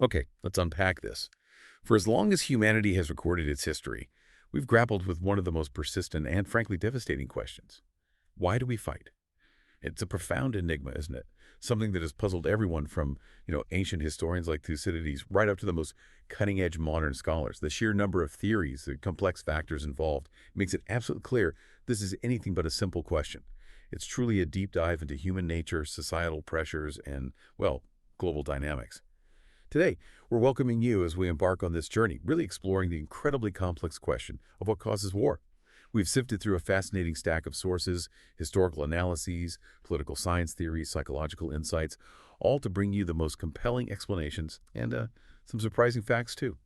Okay, let's unpack this. For as long as humanity has recorded its history, we've grappled with one of the most persistent and frankly devastating questions. Why do we fight? It's a profound enigma, isn't it? Something that has puzzled everyone from, ancient historians like Thucydides right up to the most cutting-edge modern scholars. The sheer number of theories, the complex factors involved, makes it absolutely clear this is anything but a simple question. It's truly a deep dive into human nature, societal pressures, and, well, global dynamics. Today, we're welcoming you as we embark on this journey, really exploring the incredibly complex question of what causes war. We've sifted through a fascinating stack of sources, historical analyses, political science theories, psychological insights, all to bring you the most compelling explanations and some surprising facts, too.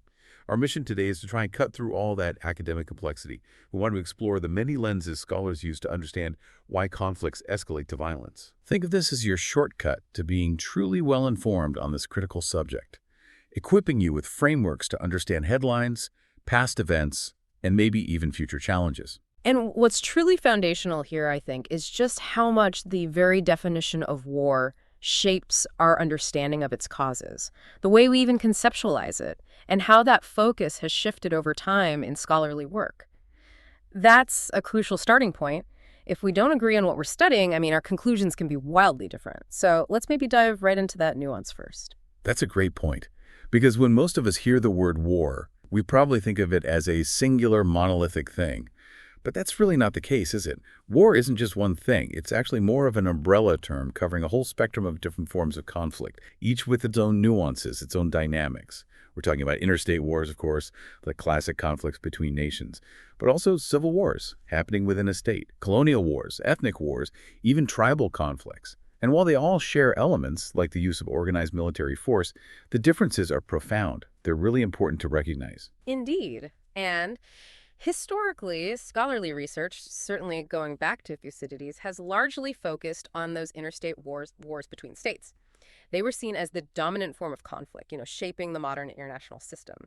Our mission today is to try and cut through all that academic complexity. We want to explore the many lenses scholars use to understand why conflicts escalate to violence. Think of this as your shortcut to being truly well-informed on this critical subject, equipping you with frameworks to understand headlines, past events, and maybe even future challenges. And what's truly foundational here, I think, is just how much the very definition of war shapes our understanding of its causes, the way we even conceptualize it, and how that focus has shifted over time in scholarly work. That's a crucial starting point. If we don't agree on what we're studying, our conclusions can be wildly different. So let's maybe dive right into that nuance first. That's a great point, because when most of us hear the word war, we probably think of it as a singular monolithic thing. But that's really not the case, is it? War isn't just one thing. It's actually more of an umbrella term covering a whole spectrum of different forms of conflict, each with its own nuances, its own dynamics. We're talking about interstate wars, of course, the classic conflicts between nations, but also civil wars happening within a state, colonial wars, ethnic wars, even tribal conflicts. And while they all share elements, like the use of organized military force, the differences are profound. They're really important to recognize. Indeed. And historically, scholarly research, certainly going back to Thucydides, has largely focused on those interstate wars between states. They were seen as the dominant form of conflict, shaping the modern international system.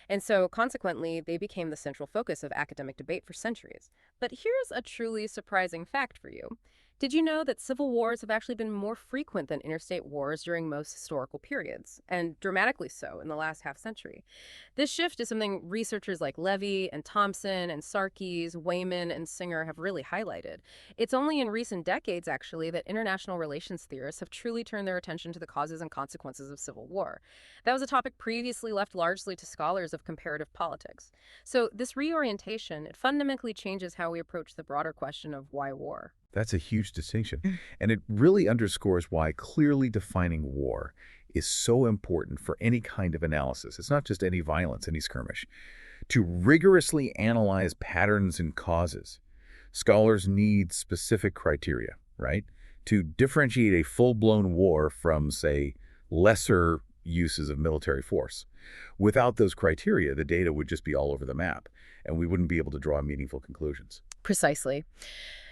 And so, consequently, they became the central focus of academic debate for centuries. But here's a truly surprising fact for you. Did you know that civil wars have actually been more frequent than interstate wars during most historical periods, and dramatically so in the last half-century? This shift is something researchers like Levy and Thompson and Sarkis, Wayman and Singer have really highlighted. It's only in recent decades, actually, that international relations theorists have truly turned their attention to the causes and consequences of civil war. That was a topic previously left largely to scholars of comparative politics. So this reorientation, it fundamentally changes how we approach the broader question of why war. That's a huge distinction, and it really underscores why clearly defining war is so important for any kind of analysis. It's not just any violence, any skirmish. To rigorously analyze patterns and causes, scholars need specific criteria, right? To differentiate a full-blown war from, say, lesser uses of military force. Without those criteria, the data would just be all over the map, and we wouldn't be able to draw meaningful conclusions. Precisely.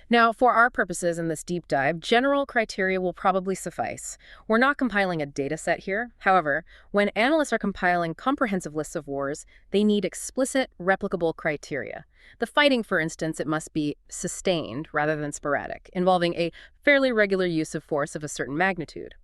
Now, for our purposes in this deep dive, general criteria will probably suffice. We're not compiling a data set here. However, when analysts are compiling comprehensive lists of wars, they need explicit, replicable criteria. The fighting, for instance, it must be sustained rather than sporadic, involving a fairly regular use of force of a certain magnitude.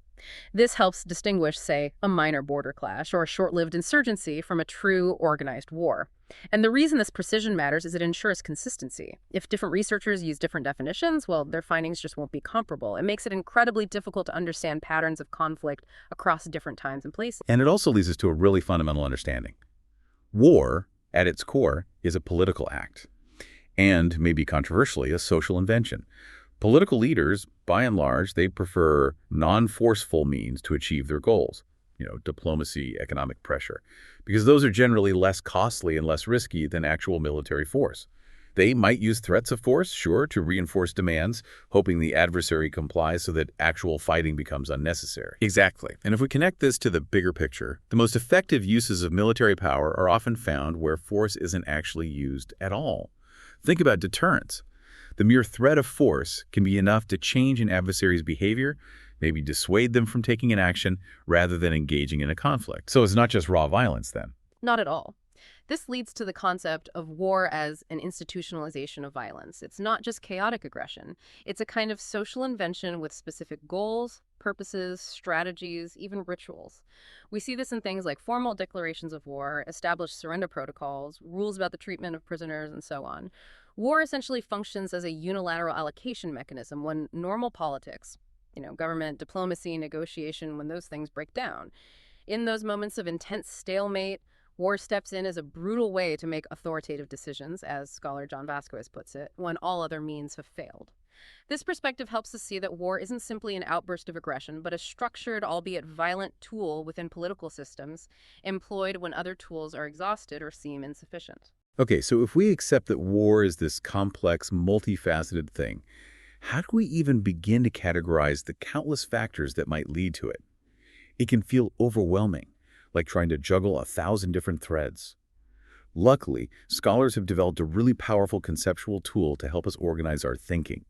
This helps distinguish, say, a minor border clash or a short-lived insurgency from a true organized war. And the reason this precision matters is it ensures consistency. If different researchers use different definitions, well, their findings just won't be comparable. It makes it incredibly difficult to understand patterns of conflict across different times and places. And it also leads us to a really fundamental understanding. War, at its core, is a political act, and maybe controversially, a social invention. Political leaders, by and large, they prefer non-forceful means to achieve their goals. Diplomacy, economic pressure, because those are generally less costly and less risky than actual military force. They might use threats of force, sure, to reinforce demands, hoping the adversary complies so that actual fighting becomes unnecessary. Exactly. And if we connect this to the bigger picture, the most effective uses of military power are often found where force isn't actually used at all. Think about deterrence. The mere threat of force can be enough to change an adversary's behavior, maybe dissuade them from taking an action rather than engaging in a conflict. So it's not just raw violence then. Not at all. This leads to the concept of war as an institutionalization of violence. It's not just chaotic aggression. It's a kind of social invention with specific goals, purposes, strategies, even rituals. We see this in things like formal declarations of war, established surrender protocols, rules about the treatment of prisoners, and so on. War essentially functions as a unilateral allocation mechanism when normal politics, government, diplomacy, negotiation, when those things break down. In those moments of intense stalemate, war steps in as a brutal way to make authoritative decisions, as scholar John Vasquez puts it, when all other means have failed. This perspective helps us see that war isn't simply an outburst of aggression, but a structured, albeit violent, tool within political systems, employed when other tools are exhausted or seem insufficient. Okay, so if we accept that war is this complex, multifaceted thing, how do we even begin to categorize the countless factors that might lead to it? It can feel overwhelming, like trying to juggle 1,000 different threads. Luckily, scholars have developed a really powerful conceptual tool to help us organize our thinking.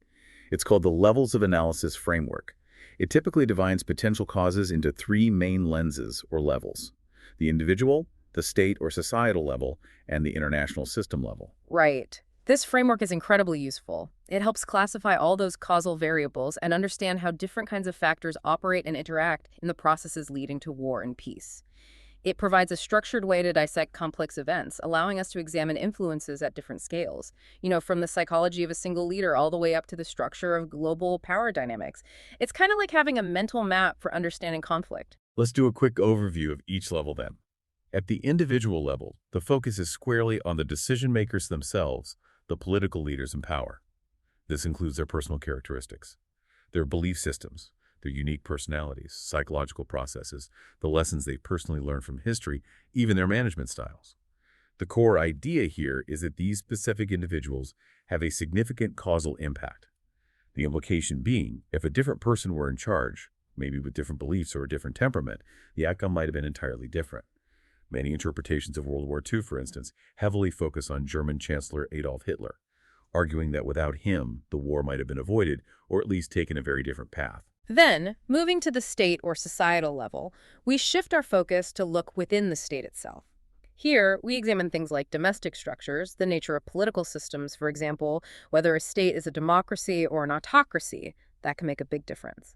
It's called the Levels of Analysis Framework. It typically divides potential causes into 3 main lenses or levels: the individual, the state or societal level, and the international system level. Right. This framework is incredibly useful. It helps classify all those causal variables and understand how different kinds of factors operate and interact in the processes leading to war and peace. It provides a structured way to dissect complex events, allowing us to examine influences at different scales, from the psychology of a single leader all the way up to the structure of global power dynamics. It's kind of like having a mental map for understanding conflict. Let's do a quick overview of each level then. At the individual level, the focus is squarely on the decision-makers themselves, the political leaders in power. This includes their personal characteristics, their belief systems, their unique personalities, psychological processes, the lessons they've personally learned from history, even their management styles. The core idea here is that these specific individuals have a significant causal impact. The implication being, if a different person were in charge, maybe with different beliefs or a different temperament, the outcome might have been entirely different. Many interpretations of World War II, for instance, heavily focus on German Chancellor Adolf Hitler, arguing that without him, the war might have been avoided or at least taken a very different path. Then, moving to the state or societal level, we shift our focus to look within the state itself. Here, we examine things like domestic structures, the nature of political systems, for example, whether a state is a democracy or an autocracy. That can make a big difference.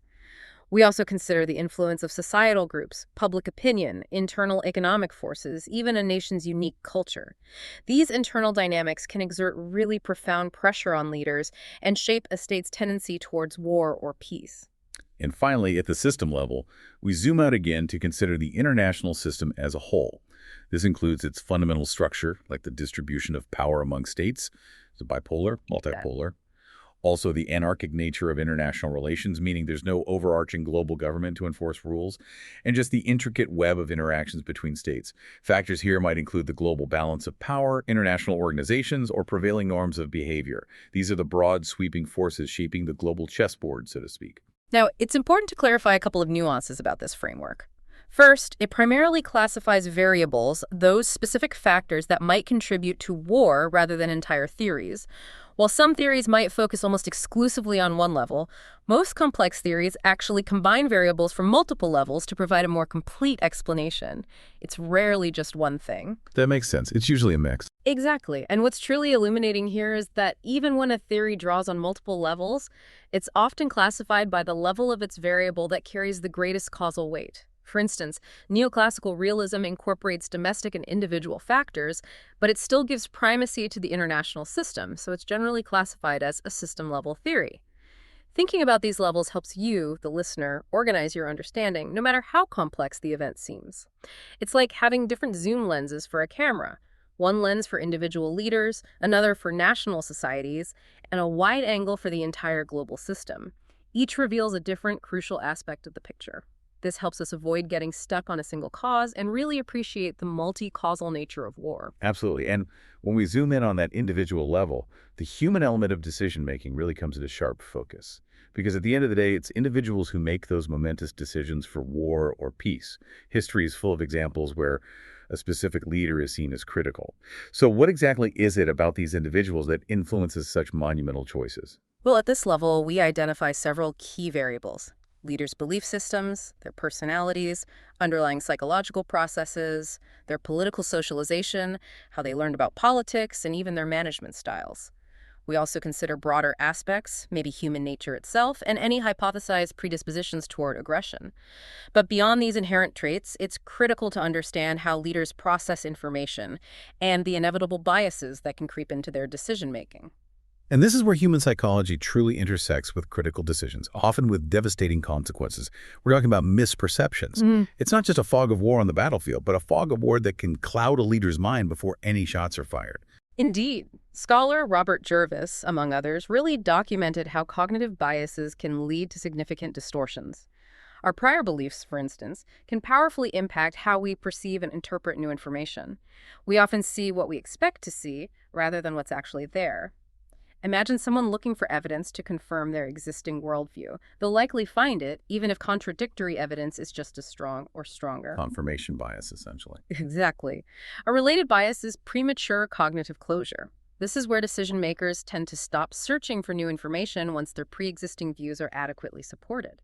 We also consider the influence of societal groups, public opinion, internal economic forces, even a nation's unique culture. These internal dynamics can exert really profound pressure on leaders and shape a state's tendency towards war or peace. And finally, at the system level, we zoom out again to consider the international system as a whole. This includes its fundamental structure, like the distribution of power among states, so bipolar, multipolar. Also, the anarchic nature of international relations, meaning there's no overarching global government to enforce rules, and just the intricate web of interactions between states. Factors here might include the global balance of power, international organizations, or prevailing norms of behavior. These are the broad, sweeping forces shaping the global chessboard, so to speak. Now, it's important to clarify a couple of nuances about this framework. First, it primarily classifies variables, those specific factors that might contribute to war rather than entire theories. While some theories might focus almost exclusively on one level, most complex theories actually combine variables from multiple levels to provide a more complete explanation. It's rarely just one thing. That makes sense. It's usually a mix. Exactly. And what's truly illuminating here is that even when a theory draws on multiple levels, it's often classified by the level of its variable that carries the greatest causal weight. For instance, neoclassical realism incorporates domestic and individual factors, but it still gives primacy to the international system, so it's generally classified as a system-level theory. Thinking about these levels helps you, the listener, organize your understanding, no matter how complex the event seems. It's like having different zoom lenses for a camera. One lens for individual leaders, another for national societies, and a wide angle for the entire global system. Each reveals a different, crucial aspect of the picture. This helps us avoid getting stuck on a single cause and really appreciate the multi-causal nature of war. Absolutely. And when we zoom in on that individual level, the human element of decision-making really comes into sharp focus. Because at the end of the day, it's individuals who make those momentous decisions for war or peace. History is full of examples where a specific leader is seen as critical. So what exactly is it about these individuals that influences such monumental choices? Well, at this level, we identify several key variables. Leaders' belief systems, their personalities, underlying psychological processes, their political socialization, how they learned about politics, and even their management styles. We also consider broader aspects, maybe human nature itself, and any hypothesized predispositions toward aggression. But beyond these inherent traits, it's critical to understand how leaders process information and the inevitable biases that can creep into their decision-making. And this is where human psychology truly intersects with critical decisions, often with devastating consequences. We're talking about misperceptions. It's not just a fog of war on the battlefield, but a fog of war that can cloud a leader's mind before any shots are fired. Indeed. Scholar Robert Jervis, among others, really documented how cognitive biases can lead to significant distortions. Our prior beliefs, for instance, can powerfully impact how we perceive and interpret new information. We often see what we expect to see rather than what's actually there. Imagine someone looking for evidence to confirm their existing worldview. They'll likely find it, even if contradictory evidence is just as strong or stronger. Confirmation bias, essentially. Exactly. A related bias is premature cognitive closure. This is where decision makers tend to stop searching for new information once their pre-existing views are adequately supported.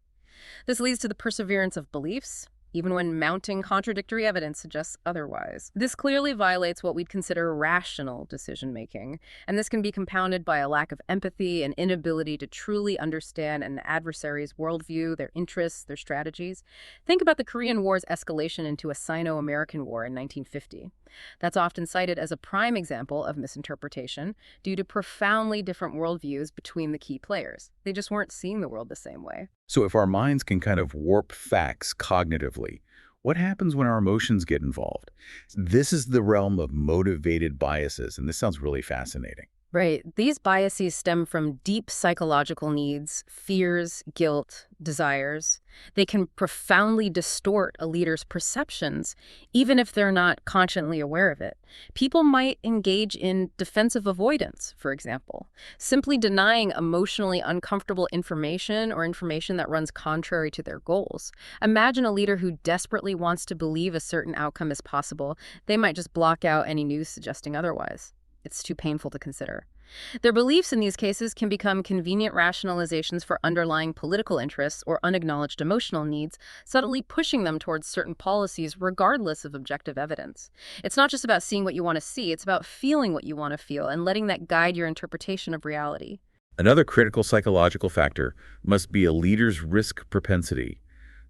This leads to the perseverance of beliefs, even when mounting contradictory evidence suggests otherwise. This clearly violates what we'd consider rational decision-making, and this can be compounded by a lack of empathy and inability to truly understand an adversary's worldview, their interests, their strategies. Think about the Korean War's escalation into a Sino-American War in 1950. That's often cited as a prime example of misinterpretation due to profoundly different worldviews between the key players. They just weren't seeing the world the same way. So if our minds can kind of warp facts cognitively, what happens when our emotions get involved? This is the realm of motivated biases, and this sounds really fascinating. Right. These biases stem from deep psychological needs, fears, guilt, desires. They can profoundly distort a leader's perceptions, even if they're not consciously aware of it. People might engage in defensive avoidance, for example, simply denying emotionally uncomfortable information or information that runs contrary to their goals. Imagine a leader who desperately wants to believe a certain outcome is possible. They might just block out any news suggesting otherwise. It's too painful to consider. Their beliefs in these cases can become convenient rationalizations for underlying political interests or unacknowledged emotional needs, subtly pushing them towards certain policies regardless of objective evidence. It's not just about seeing what you want to see, it's about feeling what you want to feel and letting that guide your interpretation of reality. Another critical psychological factor must be a leader's risk propensity,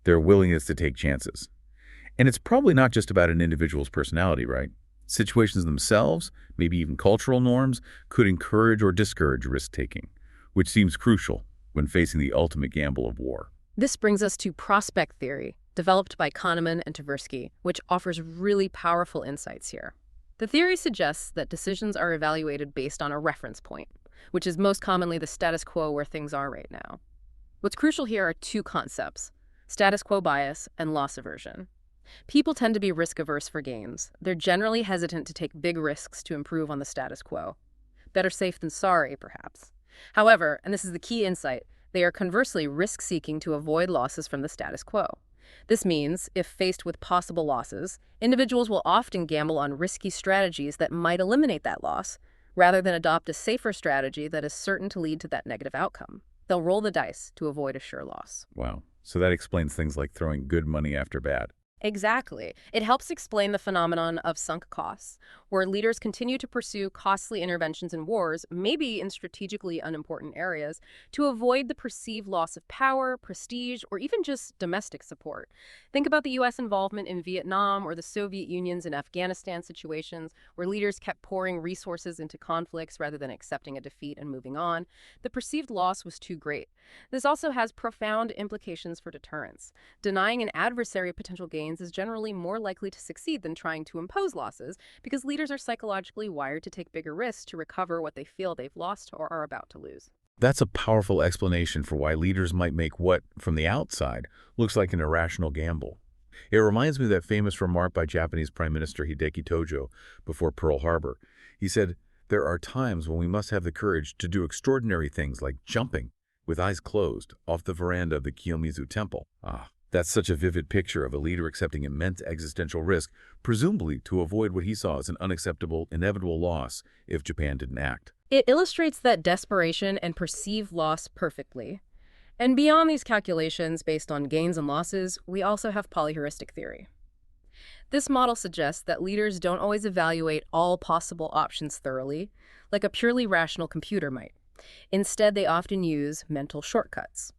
their willingness to take chances. And it's probably not just about an individual's personality, right? Situations themselves, maybe even cultural norms, could encourage or discourage risk-taking, which seems crucial when facing the ultimate gamble of war. This brings us to prospect theory, developed by Kahneman and Tversky, which offers really powerful insights here. The theory suggests that decisions are evaluated based on a reference point, which is most commonly the status quo where things are right now. What's crucial here are two concepts: status quo bias and loss aversion. People tend to be risk-averse for gains. They're generally hesitant to take big risks to improve on the status quo. Better safe than sorry, perhaps. However, and this is the key insight, they are conversely risk-seeking to avoid losses from the status quo. This means, if faced with possible losses, individuals will often gamble on risky strategies that might eliminate that loss, rather than adopt a safer strategy that is certain to lead to that negative outcome. They'll roll the dice to avoid a sure loss. Wow. So that explains things like throwing good money after bad. Exactly. It helps explain the phenomenon of sunk costs, where leaders continue to pursue costly interventions in wars, maybe in strategically unimportant areas, to avoid the perceived loss of power, prestige, or even just domestic support. Think about the U.S. involvement in Vietnam or the Soviet Union's and Afghanistan situations, where leaders kept pouring resources into conflicts rather than accepting a defeat and moving on. The perceived loss was too great. This also has profound implications for deterrence. Denying an adversary potential gains is generally more likely to succeed than trying to impose losses, because leaders are psychologically wired to take bigger risks to recover what they feel they've lost or are about to lose. That's a powerful explanation for why leaders might make what, from the outside, looks like an irrational gamble. It reminds me of that famous remark by Japanese Prime Minister Hideki Tojo before Pearl Harbor. He said, "There are times when we must have the courage to do extraordinary things like jumping, with eyes closed, off the veranda of the Kiyomizu Temple." That's such a vivid picture of a leader accepting immense existential risk, presumably to avoid what he saw as an unacceptable, inevitable loss if Japan didn't act. It illustrates that desperation and perceived loss perfectly. And beyond these calculations based on gains and losses, we also have polyheuristic theory. This model suggests that leaders don't always evaluate all possible options thoroughly, like a purely rational computer might. Instead, they often use mental shortcuts.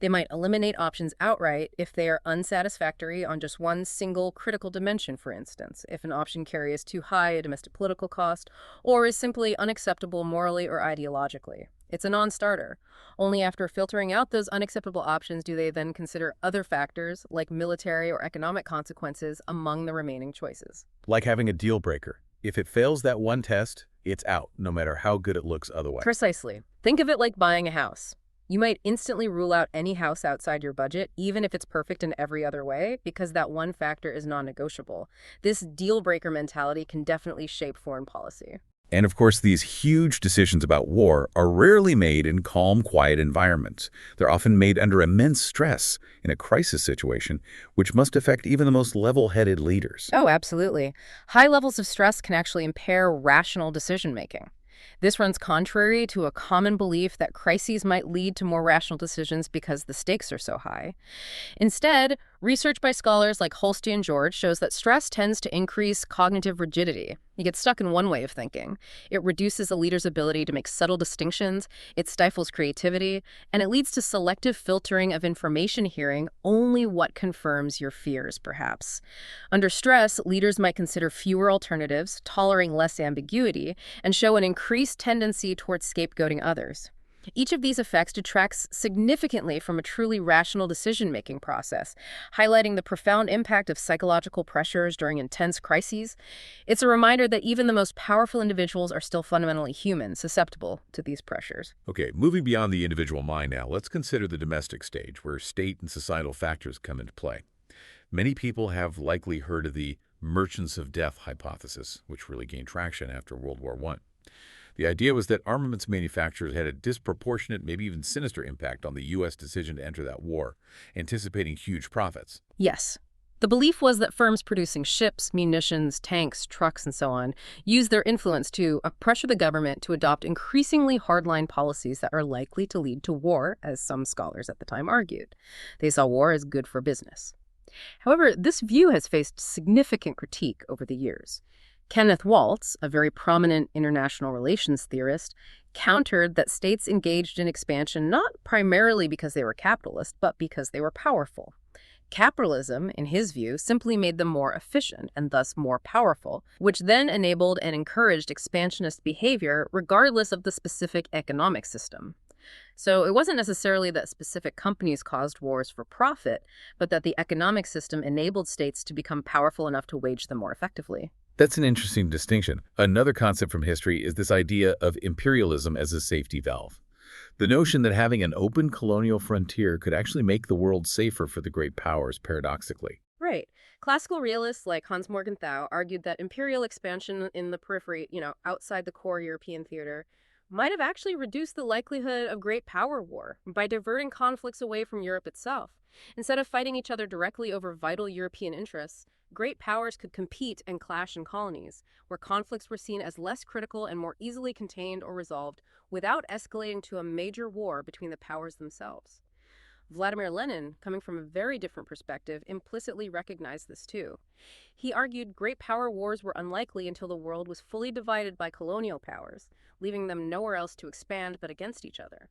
They might eliminate options outright if they are unsatisfactory on just one single critical dimension, for instance, if an option carries too high a domestic political cost or is simply unacceptable morally or ideologically. It's a non-starter. Only after filtering out those unacceptable options do they then consider other factors, like military or economic consequences, among the remaining choices. Like having a deal breaker. If it fails that one test, it's out, no matter how good it looks otherwise. Precisely. Think of it like buying a house. You might instantly rule out any house outside your budget, even if it's perfect in every other way, because that one factor is non-negotiable. This deal-breaker mentality can definitely shape foreign policy. And of course, these huge decisions about war are rarely made in calm, quiet environments. They're often made under immense stress in a crisis situation, which must affect even the most level-headed leaders. Oh, absolutely. High levels of stress can actually impair rational decision-making. This runs contrary to a common belief that crises might lead to more rational decisions because the stakes are so high. Instead, research by scholars like Holstein and George shows that stress tends to increase cognitive rigidity. You get stuck in one way of thinking. It reduces a leader's ability to make subtle distinctions, it stifles creativity, and it leads to selective filtering of information, hearing only what confirms your fears, perhaps. Under stress, leaders might consider fewer alternatives, tolerating less ambiguity, and show an increased tendency towards scapegoating others. Each of these effects detracts significantly from a truly rational decision-making process, highlighting the profound impact of psychological pressures during intense crises. It's a reminder that even the most powerful individuals are still fundamentally human, susceptible to these pressures. Okay, moving beyond the individual mind now, let's consider the domestic stage, where state and societal factors come into play. Many people have likely heard of the merchants of death hypothesis, which really gained traction after World War I. The idea was that armaments manufacturers had a disproportionate, maybe even sinister impact on the U.S. decision to enter that war, anticipating huge profits. Yes. The belief was that firms producing ships, munitions, tanks, trucks, and so on used their influence to pressure the government to adopt increasingly hardline policies that are likely to lead to war, as some scholars at the time argued. They saw war as good for business. However, this view has faced significant critique over the years. Kenneth Waltz, a very prominent international relations theorist, countered that states engaged in expansion not primarily because they were capitalist, but because they were powerful. Capitalism, in his view, simply made them more efficient and thus more powerful, which then enabled and encouraged expansionist behavior regardless of the specific economic system. So it wasn't necessarily that specific companies caused wars for profit, but that the economic system enabled states to become powerful enough to wage them more effectively. That's an interesting distinction. Another concept from history is this idea of imperialism as a safety valve. The notion that having an open colonial frontier could actually make the world safer for the great powers, paradoxically. Right. Classical realists like Hans Morgenthau argued that imperial expansion in the periphery, outside the core European theater, might have actually reduced the likelihood of great power war by diverting conflicts away from Europe itself. Instead of fighting each other directly over vital European interests, great powers could compete and clash in colonies, where conflicts were seen as less critical and more easily contained or resolved without escalating to a major war between the powers themselves. Vladimir Lenin, coming from a very different perspective, implicitly recognized this too. He argued great power wars were unlikely until the world was fully divided by colonial powers, leaving them nowhere else to expand but against each other.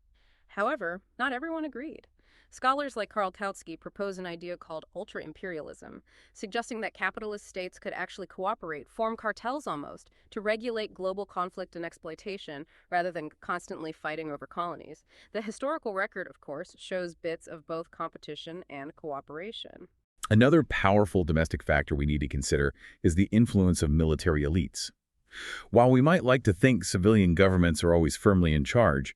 However, not everyone agreed. Scholars like Karl Kautsky propose an idea called ultra-imperialism, suggesting that capitalist states could actually cooperate, form cartels almost, to regulate global conflict and exploitation rather than constantly fighting over colonies. The historical record, of course, shows bits of both competition and cooperation. Another powerful domestic factor we need to consider is the influence of military elites. While we might like to think civilian governments are always firmly in charge,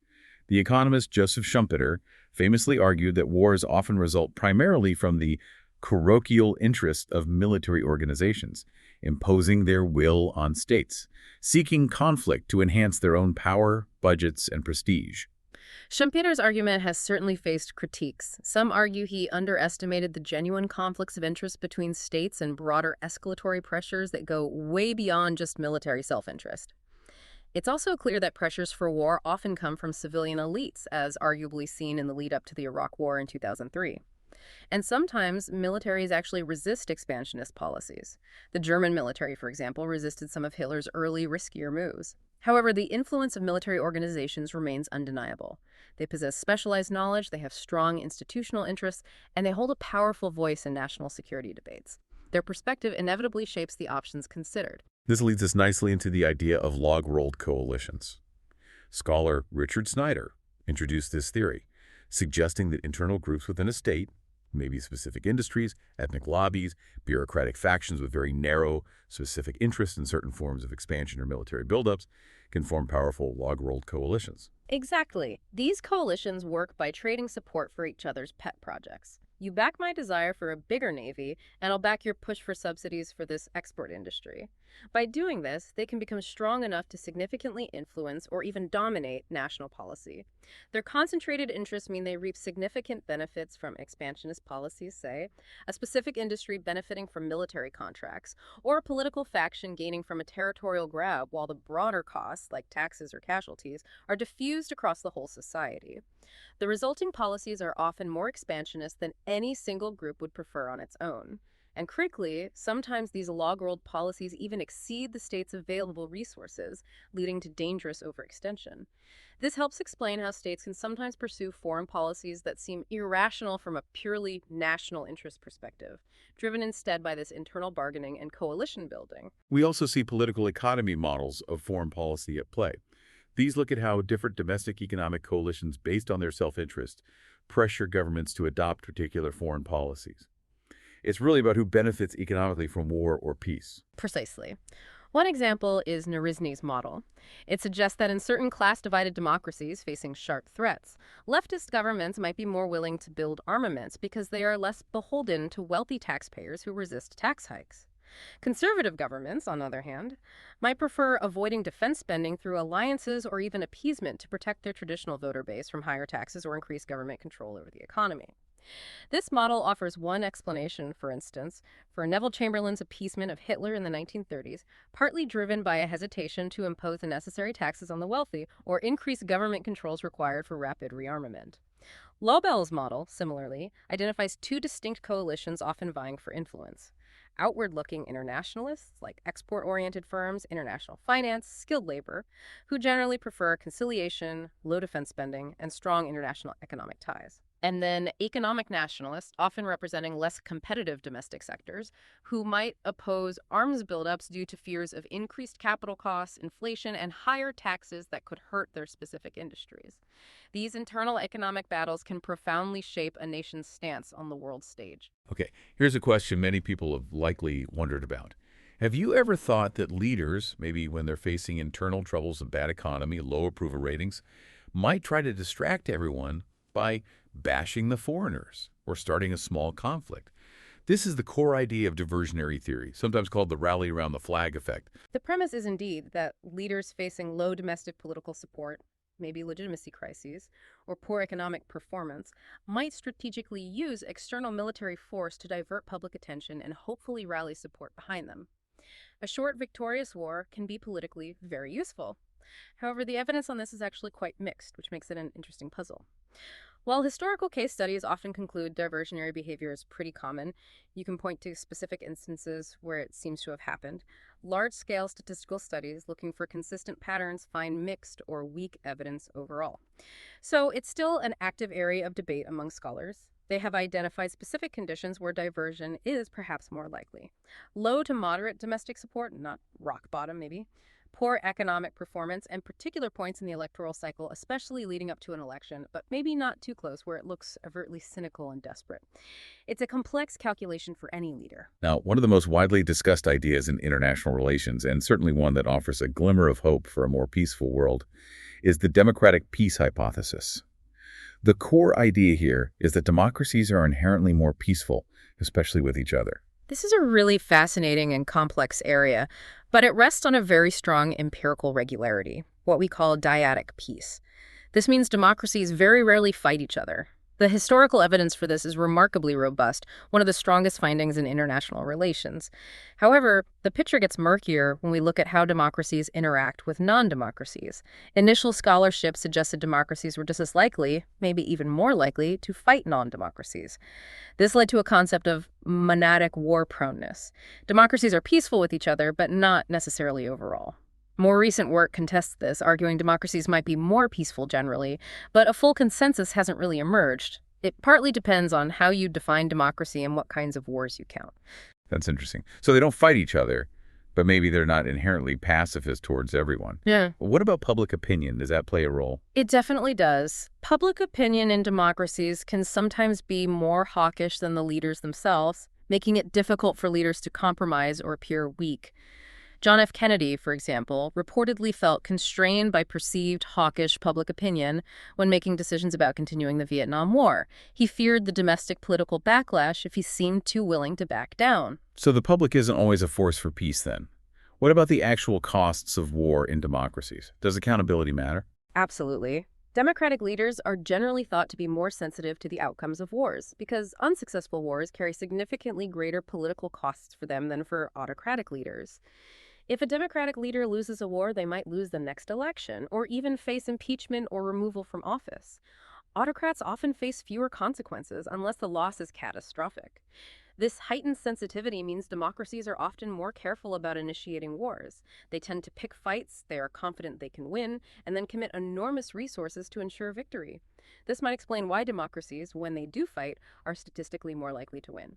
the economist Joseph Schumpeter famously argued that wars often result primarily from the parochial interest of military organizations, imposing their will on states, seeking conflict to enhance their own power, budgets, and prestige. Schumpeter's argument has certainly faced critiques. Some argue he underestimated the genuine conflicts of interest between states and broader escalatory pressures that go way beyond just military self-interest. It's also clear that pressures for war often come from civilian elites, as arguably seen in the lead up to the Iraq War in 2003. And sometimes militaries actually resist expansionist policies. The German military, for example, resisted some of Hitler's early, riskier moves. However, the influence of military organizations remains undeniable. They possess specialized knowledge, they have strong institutional interests, and they hold a powerful voice in national security debates. Their perspective inevitably shapes the options considered. This leads us nicely into the idea of log-rolled coalitions. Scholar Richard Snyder introduced this theory, suggesting that internal groups within a state, maybe specific industries, ethnic lobbies, bureaucratic factions with very narrow, specific interests in certain forms of expansion or military buildups, can form powerful log-rolled coalitions. Exactly. These coalitions work by trading support for each other's pet projects. You back my desire for a bigger navy, and I'll back your push for subsidies for this export industry. By doing this, they can become strong enough to significantly influence or even dominate national policy. Their concentrated interests mean they reap significant benefits from expansionist policies, say, a specific industry benefiting from military contracts, or a political faction gaining from a territorial grab, while the broader costs, like taxes or casualties, are diffused across the whole society. The resulting policies are often more expansionist than any single group would prefer on its own. And critically, sometimes these log-rolled policies even exceed the state's available resources, leading to dangerous overextension. This helps explain how states can sometimes pursue foreign policies that seem irrational from a purely national interest perspective, driven instead by this internal bargaining and coalition building. We also see political economy models of foreign policy at play. These look at how different domestic economic coalitions based on their self-interest pressure governments to adopt particular foreign policies. It's really about who benefits economically from war or peace. Precisely. One example is Narizny's model. It suggests that in certain class-divided democracies facing sharp threats, leftist governments might be more willing to build armaments because they are less beholden to wealthy taxpayers who resist tax hikes. Conservative governments, on the other hand, might prefer avoiding defense spending through alliances or even appeasement to protect their traditional voter base from higher taxes or increase government control over the economy. This model offers one explanation, for instance, for Neville Chamberlain's appeasement of Hitler in the 1930s, partly driven by a hesitation to impose the necessary taxes on the wealthy or increase government controls required for rapid rearmament. Lobel's model, similarly, identifies two distinct coalitions often vying for influence. Outward-looking internationalists, like export-oriented firms, international finance, skilled labor, who generally prefer conciliation, low defense spending, and strong international economic ties. And then economic nationalists, often representing less competitive domestic sectors, who might oppose arms buildups due to fears of increased capital costs, inflation, and higher taxes that could hurt their specific industries. These internal economic battles can profoundly shape a nation's stance on the world stage. Okay, here's a question many people have likely wondered about. Have you ever thought that leaders, maybe when they're facing internal troubles, a bad economy, low approval ratings, might try to distract everyone by bashing the foreigners or starting a small conflict? This is the core idea of diversionary theory, sometimes called the rally around the flag effect. The premise is indeed that leaders facing low domestic political support, maybe legitimacy crises, or poor economic performance, might strategically use external military force to divert public attention and hopefully rally support behind them. A short, victorious war can be politically very useful. However, the evidence on this is actually quite mixed, which makes it an interesting puzzle. While historical case studies often conclude diversionary behavior is pretty common, you can point to specific instances where it seems to have happened. Large-scale statistical studies looking for consistent patterns find mixed or weak evidence overall. So it's still an active area of debate among scholars. They have identified specific conditions where diversion is perhaps more likely. Low to moderate domestic support, not rock bottom maybe. Poor economic performance, and particular points in the electoral cycle, especially leading up to an election, but maybe not too close where it looks overtly cynical and desperate. It's a complex calculation for any leader. Now, one of the most widely discussed ideas in international relations, and certainly one that offers a glimmer of hope for a more peaceful world, is the democratic peace hypothesis. The core idea here is that democracies are inherently more peaceful, especially with each other. This is a really fascinating and complex area, but it rests on a very strong empirical regularity, what we call dyadic peace. This means democracies very rarely fight each other. The historical evidence for this is remarkably robust, one of the strongest findings in international relations. However, the picture gets murkier when we look at how democracies interact with non-democracies. Initial scholarship suggested democracies were just as likely, maybe even more likely, to fight non-democracies. This led to a concept of monadic war proneness. Democracies are peaceful with each other, but not necessarily overall. More recent work contests this, arguing democracies might be more peaceful generally, but a full consensus hasn't really emerged. It partly depends on how you define democracy and what kinds of wars you count. That's interesting. So they don't fight each other, but maybe they're not inherently pacifist towards everyone. Yeah. What about public opinion? Does that play a role? It definitely does. Public opinion in democracies can sometimes be more hawkish than the leaders themselves, making it difficult for leaders to compromise or appear weak. John F. Kennedy, for example, reportedly felt constrained by perceived hawkish public opinion when making decisions about continuing the Vietnam War. He feared the domestic political backlash if he seemed too willing to back down. So the public isn't always a force for peace then. What about the actual costs of war in democracies? Does accountability matter? Absolutely. Democratic leaders are generally thought to be more sensitive to the outcomes of wars because unsuccessful wars carry significantly greater political costs for them than for autocratic leaders. If a Democratic leader loses a war, they might lose the next election or even face impeachment or removal from office. Autocrats often face fewer consequences unless the loss is catastrophic. This heightened sensitivity means democracies are often more careful about initiating wars. They tend to pick fights they are confident they can win, and then commit enormous resources to ensure victory. This might explain why democracies, when they do fight, are statistically more likely to win.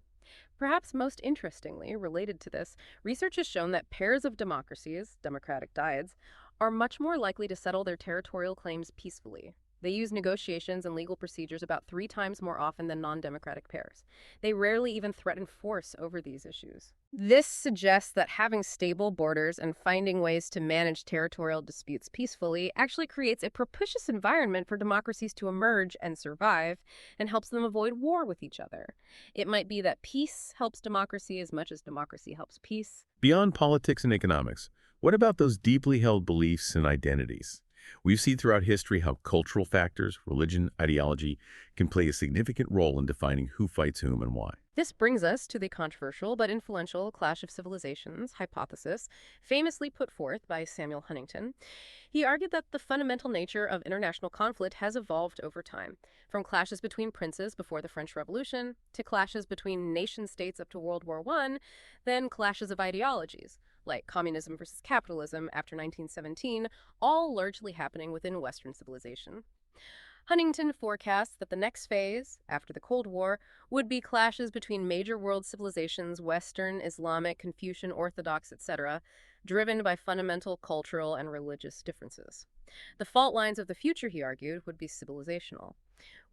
Perhaps most interestingly, related to this, research has shown that pairs of democracies, democratic dyads, are much more likely to settle their territorial claims peacefully. They use negotiations and legal procedures about 3 times more often than non-democratic pairs. They rarely even threaten force over these issues. This suggests that having stable borders and finding ways to manage territorial disputes peacefully actually creates a propitious environment for democracies to emerge and survive, and helps them avoid war with each other. It might be that peace helps democracy as much as democracy helps peace. Beyond politics and economics, what about those deeply held beliefs and identities? We've seen throughout history how cultural factors, religion, ideology, can play a significant role in defining who fights whom and why. This brings us to the controversial but influential clash of civilizations hypothesis, famously put forth by Samuel Huntington. He argued that the fundamental nature of international conflict has evolved over time, from clashes between princes before the French Revolution to clashes between nation-states up to World War I, then clashes of ideologies, like communism versus capitalism after 1917, all largely happening within Western civilization. Huntington forecasts that the next phase, after the Cold War, would be clashes between major world civilizations, Western, Islamic, Confucian, Orthodox, etc., driven by fundamental cultural and religious differences. The fault lines of the future, he argued, would be civilizational.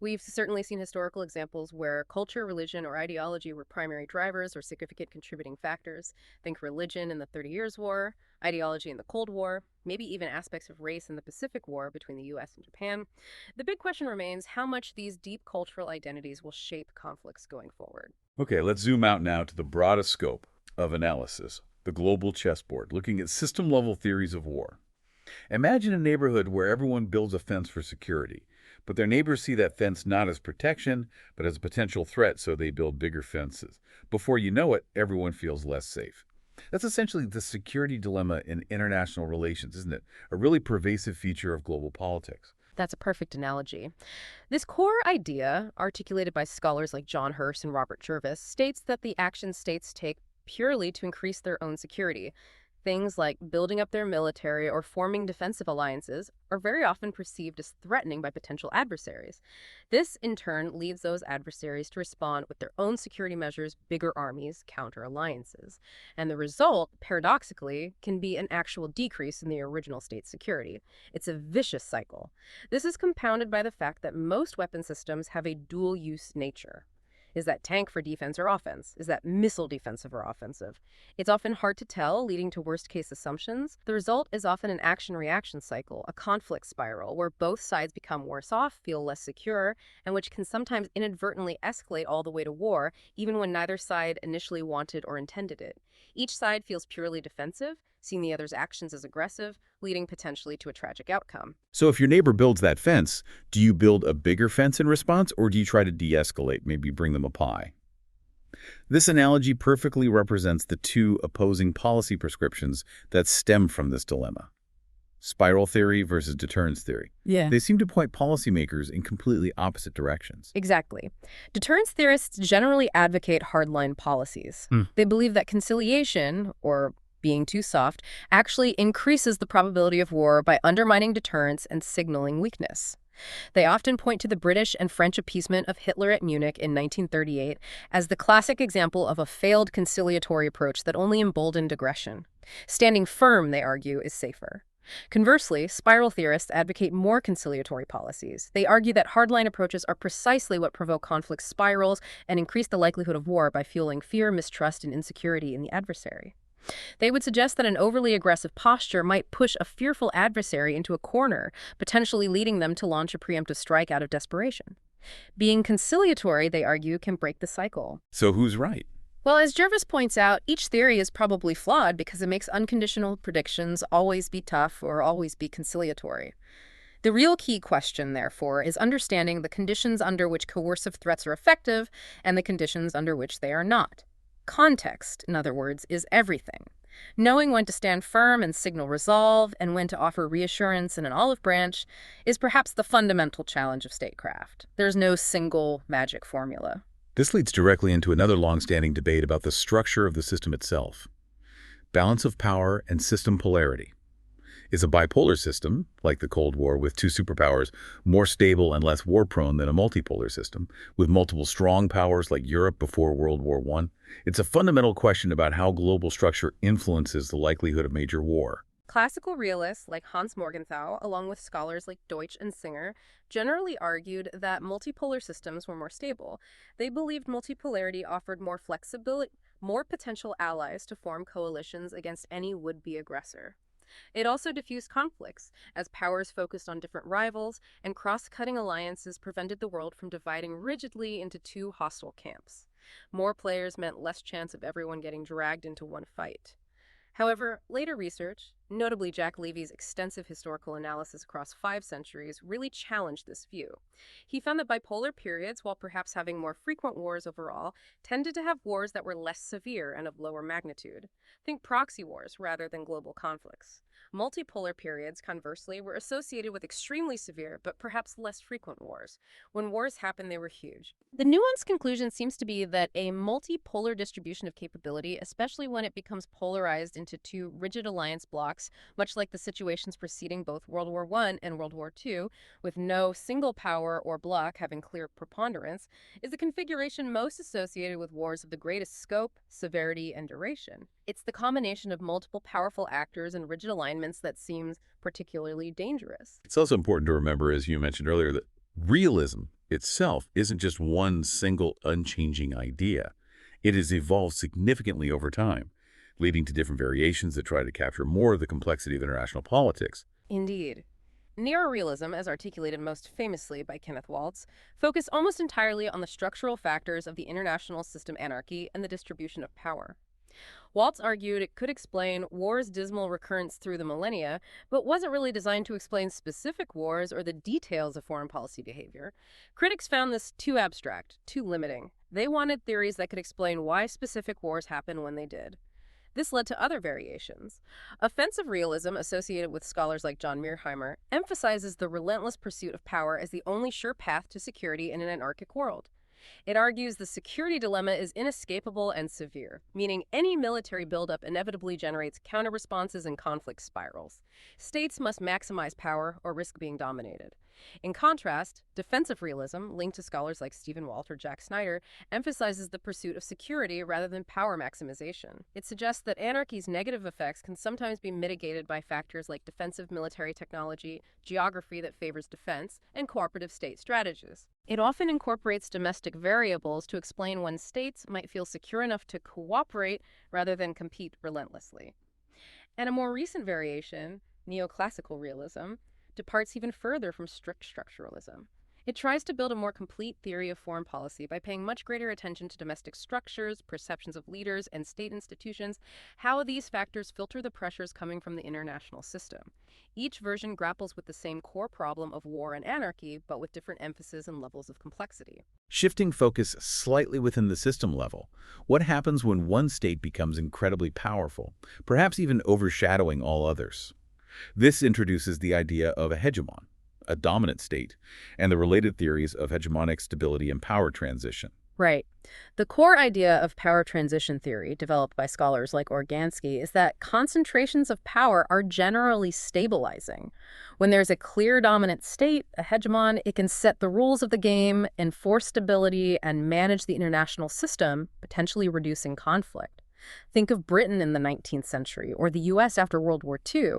We've certainly seen historical examples where culture, religion, or ideology were primary drivers or significant contributing factors. Think religion in the 30 Years' War, ideology in the Cold War, maybe even aspects of race in the Pacific War between the US and Japan. The big question remains how much these deep cultural identities will shape conflicts going forward. Okay, let's zoom out now to the broadest scope of analysis, the global chessboard, looking at system-level theories of war. Imagine a neighborhood where everyone builds a fence for security, but their neighbors see that fence not as protection, but as a potential threat, so they build bigger fences. Before you know it, everyone feels less safe. That's essentially the security dilemma in international relations, isn't it? A really pervasive feature of global politics. That's a perfect analogy. This core idea, articulated by scholars like John Hirsch and Robert Jervis, states that the actions states take purely to increase their own security. Things like building up their military or forming defensive alliances are very often perceived as threatening by potential adversaries. This, in turn, leads those adversaries to respond with their own security measures, bigger armies, counter-alliances. And the result, paradoxically, can be an actual decrease in the original state's security. It's a vicious cycle. This is compounded by the fact that most weapon systems have a dual-use nature. Is that tank for defense or offense? Is that missile defensive or offensive? It's often hard to tell, leading to worst-case assumptions. The result is often an action-reaction cycle, a conflict spiral, where both sides become worse off, feel less secure, and which can sometimes inadvertently escalate all the way to war, even when neither side initially wanted or intended it. Each side feels purely defensive, seeing the other's actions as aggressive, leading potentially to a tragic outcome. So if your neighbor builds that fence, do you build a bigger fence in response, or do you try to de-escalate, maybe bring them a pie? This analogy perfectly represents the two opposing policy prescriptions that stem from this dilemma: spiral theory versus deterrence theory. Yeah. They seem to point policymakers in completely opposite directions. Exactly. Deterrence theorists generally advocate hardline policies. Hmm. They believe that conciliation, or being too soft, actually increases the probability of war by undermining deterrence and signaling weakness. They often point to the British and French appeasement of Hitler at Munich in 1938 as the classic example of a failed conciliatory approach that only emboldened aggression. Standing firm, they argue, is safer. Conversely, spiral theorists advocate more conciliatory policies. They argue that hardline approaches are precisely what provoke conflict spirals and increase the likelihood of war by fueling fear, mistrust, and insecurity in the adversary. They would suggest that an overly aggressive posture might push a fearful adversary into a corner, potentially leading them to launch a preemptive strike out of desperation. Being conciliatory, they argue, can break the cycle. So who's right? Well, as Jervis points out, each theory is probably flawed because it makes unconditional predictions always be tough or always be conciliatory. The real key question, therefore, is understanding the conditions under which coercive threats are effective and the conditions under which they are not. Context, in other words, is everything. Knowing when to stand firm and signal resolve and when to offer reassurance and an olive branch is perhaps the fundamental challenge of statecraft. There's no single magic formula. This leads directly into another long-standing debate about the structure of the system itself. Balance of power and system polarity. Is a bipolar system, like the Cold War with two superpowers, more stable and less war-prone than a multipolar system, with multiple strong powers like Europe before World War I? It's a fundamental question about how global structure influences the likelihood of major war. Classical realists like Hans Morgenthau, along with scholars like Deutsch and Singer, generally argued that multipolar systems were more stable. They believed multipolarity offered more flexibility, more potential allies to form coalitions against any would-be aggressor. It also diffused conflicts, as powers focused on different rivals, and cross-cutting alliances prevented the world from dividing rigidly into two hostile camps. More players meant less chance of everyone getting dragged into one fight. However, later research, notably Jack Levy's extensive historical analysis across 5 centuries, really challenged this view. He found that bipolar periods, while perhaps having more frequent wars overall, tended to have wars that were less severe and of lower magnitude. Think proxy wars rather than global conflicts. Multipolar periods, conversely, were associated with extremely severe but perhaps less frequent wars. When wars happened, they were huge. The nuanced conclusion seems to be that a multipolar distribution of capability, especially when it becomes polarized into two rigid alliance blocks, much like the situations preceding both World War I and World War II, with no single power or bloc having clear preponderance, is the configuration most associated with wars of the greatest scope, severity, and duration. It's the combination of multiple powerful actors and rigid alignments that seems particularly dangerous. It's also important to remember, as you mentioned earlier, that realism itself isn't just one single unchanging idea. It has evolved significantly over time, leading to different variations that try to capture more of the complexity of international politics. Indeed. Neorealism, as articulated most famously by Kenneth Waltz, focused almost entirely on the structural factors of the international system anarchy and the distribution of power. Waltz argued it could explain war's dismal recurrence through the millennia, but wasn't really designed to explain specific wars or the details of foreign policy behavior. Critics found this too abstract, too limiting. They wanted theories that could explain why specific wars happened when they did. This led to other variations. Offensive realism, associated with scholars like John Mearheimer, emphasizes the relentless pursuit of power as the only sure path to security in an anarchic world. It argues the security dilemma is inescapable and severe, meaning any military buildup inevitably generates counter-responses and conflict spirals. States must maximize power or risk being dominated. In contrast, defensive realism, linked to scholars like Stephen Walt or Jack Snyder, emphasizes the pursuit of security rather than power maximization. It suggests that anarchy's negative effects can sometimes be mitigated by factors like defensive military technology, geography that favors defense, and cooperative state strategies. It often incorporates domestic variables to explain when states might feel secure enough to cooperate rather than compete relentlessly. And a more recent variation, neoclassical realism, departs even further from strict structuralism. It tries to build a more complete theory of foreign policy by paying much greater attention to domestic structures, perceptions of leaders, and state institutions, how these factors filter the pressures coming from the international system. Each version grapples with the same core problem of war and anarchy, but with different emphasis and levels of complexity. Shifting focus slightly within the system level, what happens when one state becomes incredibly powerful, perhaps even overshadowing all others? This introduces the idea of a hegemon, a dominant state, and the related theories of hegemonic stability and power transition. Right. The core idea of power transition theory, developed by scholars like Organsky, is that concentrations of power are generally stabilizing. When there's a clear dominant state, a hegemon, it can set the rules of the game, enforce stability, and manage the international system, potentially reducing conflict. Think of Britain in the 19th century or the US after World War II.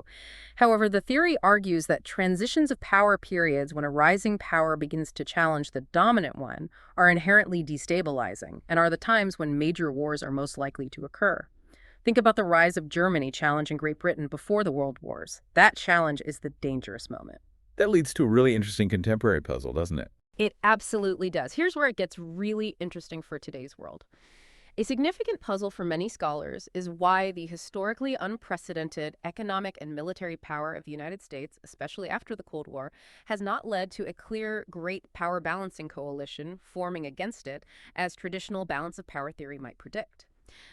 However, the theory argues that transitions of power periods when a rising power begins to challenge the dominant one are inherently destabilizing and are the times when major wars are most likely to occur. Think about the rise of Germany challenging Great Britain before the World Wars. That challenge is the dangerous moment. That leads to a really interesting contemporary puzzle, doesn't it? It absolutely does. Here's where it gets really interesting for today's world. A significant puzzle for many scholars is why the historically unprecedented economic and military power of the United States, especially after the Cold War, has not led to a clear great power balancing coalition forming against it, as traditional balance of power theory might predict.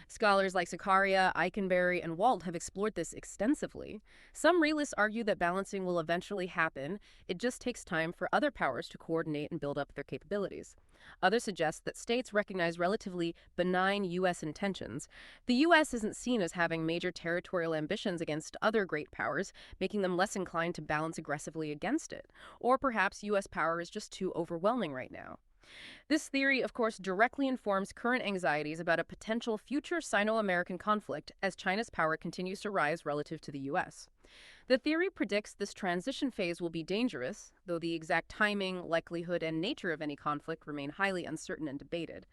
Scholars like Zakaria, Eikenberry, and Wald have explored this extensively. Some realists argue that balancing will eventually happen. It just takes time for other powers to coordinate and build up their capabilities. Others suggest that states recognize relatively benign U.S. intentions. The U.S. isn't seen as having major territorial ambitions against other great powers, making them less inclined to balance aggressively against it. Or perhaps U.S. power is just too overwhelming right now. This theory, of course, directly informs current anxieties about a potential future Sino-American conflict as China's power continues to rise relative to the U.S. The theory predicts this transition phase will be dangerous, though the exact timing, likelihood, and nature of any conflict remain highly uncertain and debated.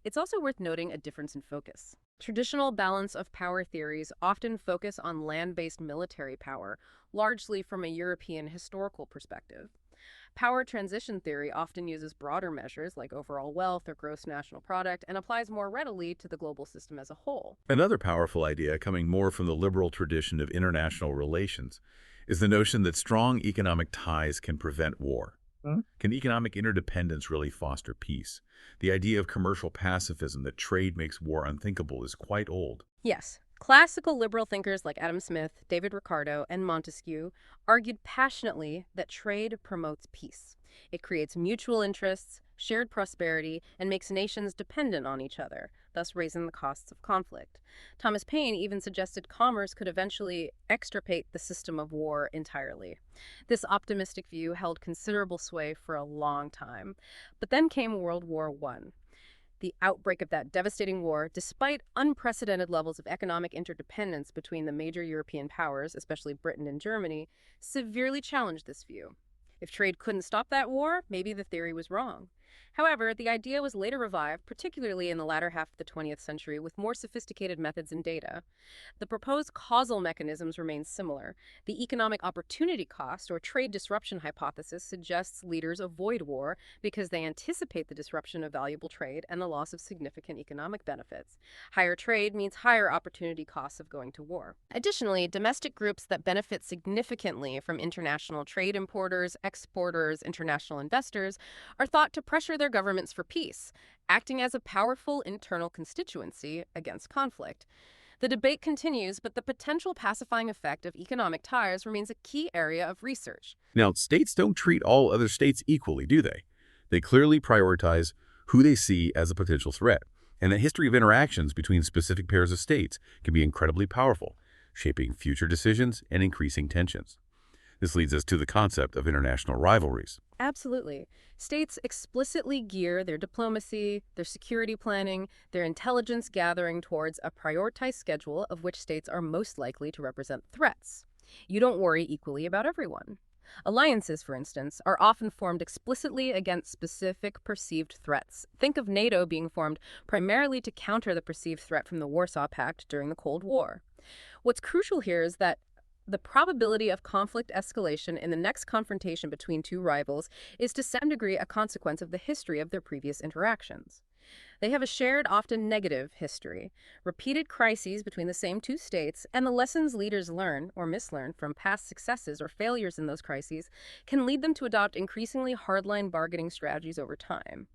It's also worth noting a difference in focus. Traditional balance of power theories often focus on land-based military power, largely from a European historical perspective. Power transition theory often uses broader measures like overall wealth or gross national product and applies more readily to the global system as a whole. Another powerful idea coming more from the liberal tradition of international relations is the notion that strong economic ties can prevent war. Can economic interdependence really foster peace? The idea of commercial pacifism that trade makes war unthinkable is quite old. Yes, classical liberal thinkers like Adam Smith, David Ricardo, and Montesquieu argued passionately that trade promotes peace. It creates mutual interests, shared prosperity, and makes nations dependent on each other, thus raising the costs of conflict. Thomas Paine even suggested commerce could eventually extirpate the system of war entirely. This optimistic view held considerable sway for a long time. But then came World War I. The outbreak of that devastating war, despite unprecedented levels of economic interdependence between the major European powers, especially Britain and Germany, severely challenged this view. If trade couldn't stop that war, maybe the theory was wrong. However, the idea was later revived, particularly in the latter half of the 20th century, with more sophisticated methods and data. The proposed causal mechanisms remain similar. The economic opportunity cost, or trade disruption hypothesis, suggests leaders avoid war because they anticipate the disruption of valuable trade and the loss of significant economic benefits. Higher trade means higher opportunity costs of going to war. Additionally, domestic groups that benefit significantly from international trade importers, exporters, international investors are thought to pressure their governments for peace, acting as a powerful internal constituency against conflict. The debate continues, but the potential pacifying effect of economic ties remains a key area of research. Now, states don't treat all other states equally, do they? They clearly prioritize who they see as a potential threat, and the history of interactions between specific pairs of states can be incredibly powerful, shaping future decisions and increasing tensions. This leads us to the concept of international rivalries. Absolutely. States explicitly gear their diplomacy, their security planning, their intelligence gathering towards a prioritized schedule of which states are most likely to represent threats. You don't worry equally about everyone. Alliances, for instance, are often formed explicitly against specific perceived threats. Think of NATO being formed primarily to counter the perceived threat from the Warsaw Pact during the Cold War. What's crucial here is that The probability of conflict escalation in the next confrontation between two rivals is to some degree a consequence of the history of their previous interactions. They have a shared, often negative, history, repeated crises between the same two states, and the lessons leaders learn or mislearn from past successes or failures in those crises can lead them to adopt increasingly hardline bargaining strategies over time.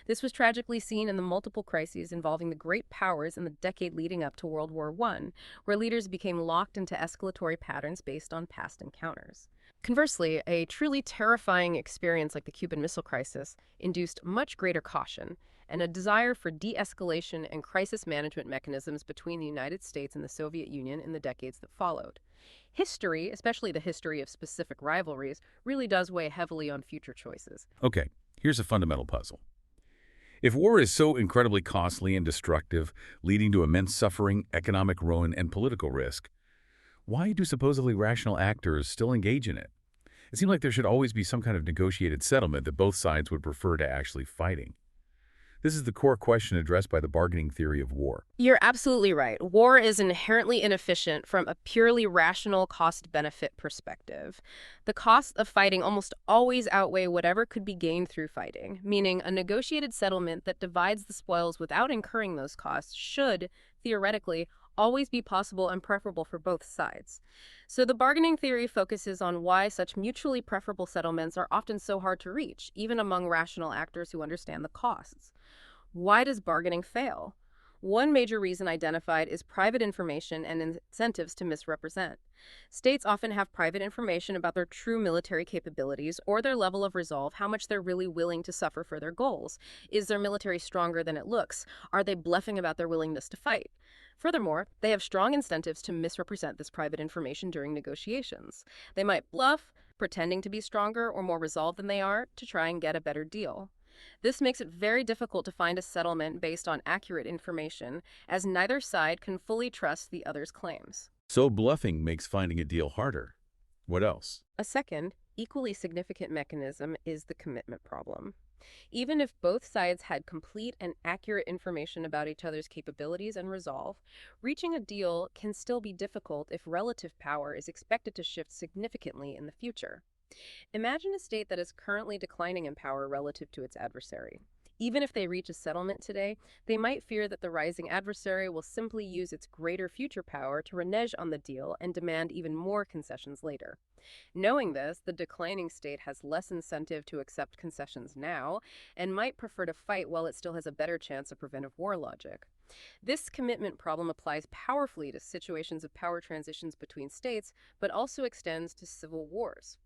This was tragically seen in the multiple crises involving the great powers in the decade leading up to World War I, where leaders became locked into escalatory patterns based on past encounters. Conversely, a truly terrifying experience like the Cuban Missile Crisis induced much greater caution and a desire for de-escalation and crisis management mechanisms between the United States and the Soviet Union in the decades that followed. History, especially the history of specific rivalries, really does weigh heavily on future choices. Okay, here's a fundamental puzzle. If war is so incredibly costly and destructive, leading to immense suffering, economic ruin, and political risk, why do supposedly rational actors still engage in it? It seems like there should always be some kind of negotiated settlement that both sides would prefer to actually fighting. This is the core question addressed by the bargaining theory of war. You're absolutely right. War is inherently inefficient from a purely rational cost-benefit perspective. The costs of fighting almost always outweigh whatever could be gained through fighting, meaning a negotiated settlement that divides the spoils without incurring those costs should, theoretically, always be possible and preferable for both sides. So the bargaining theory focuses on why such mutually preferable settlements are often so hard to reach, even among rational actors who understand the costs. Why does bargaining fail? One major reason identified is private information and incentives to misrepresent. States often have private information about their true military capabilities or their level of resolve, how much they're really willing to suffer for their goals. Is their military stronger than it looks? Are they bluffing about their willingness to fight? Furthermore, they have strong incentives to misrepresent this private information during negotiations. They might bluff, pretending to be stronger or more resolved than they are, to try and get a better deal. This makes it very difficult to find a settlement based on accurate information, as neither side can fully trust the other's claims. So bluffing makes finding a deal harder. What else? A second, equally significant mechanism is the commitment problem. Even if both sides had complete and accurate information about each other's capabilities and resolve, reaching a deal can still be difficult if relative power is expected to shift significantly in the future. Imagine a state that is currently declining in power relative to its adversary. Even if they reach a settlement today, they might fear that the rising adversary will simply use its greater future power to renege on the deal and demand even more concessions later. Knowing this, the declining state has less incentive to accept concessions now and might prefer to fight while it still has a better chance of preventive war logic. This commitment problem applies powerfully to situations of power transitions between states, but also extends to civil wars.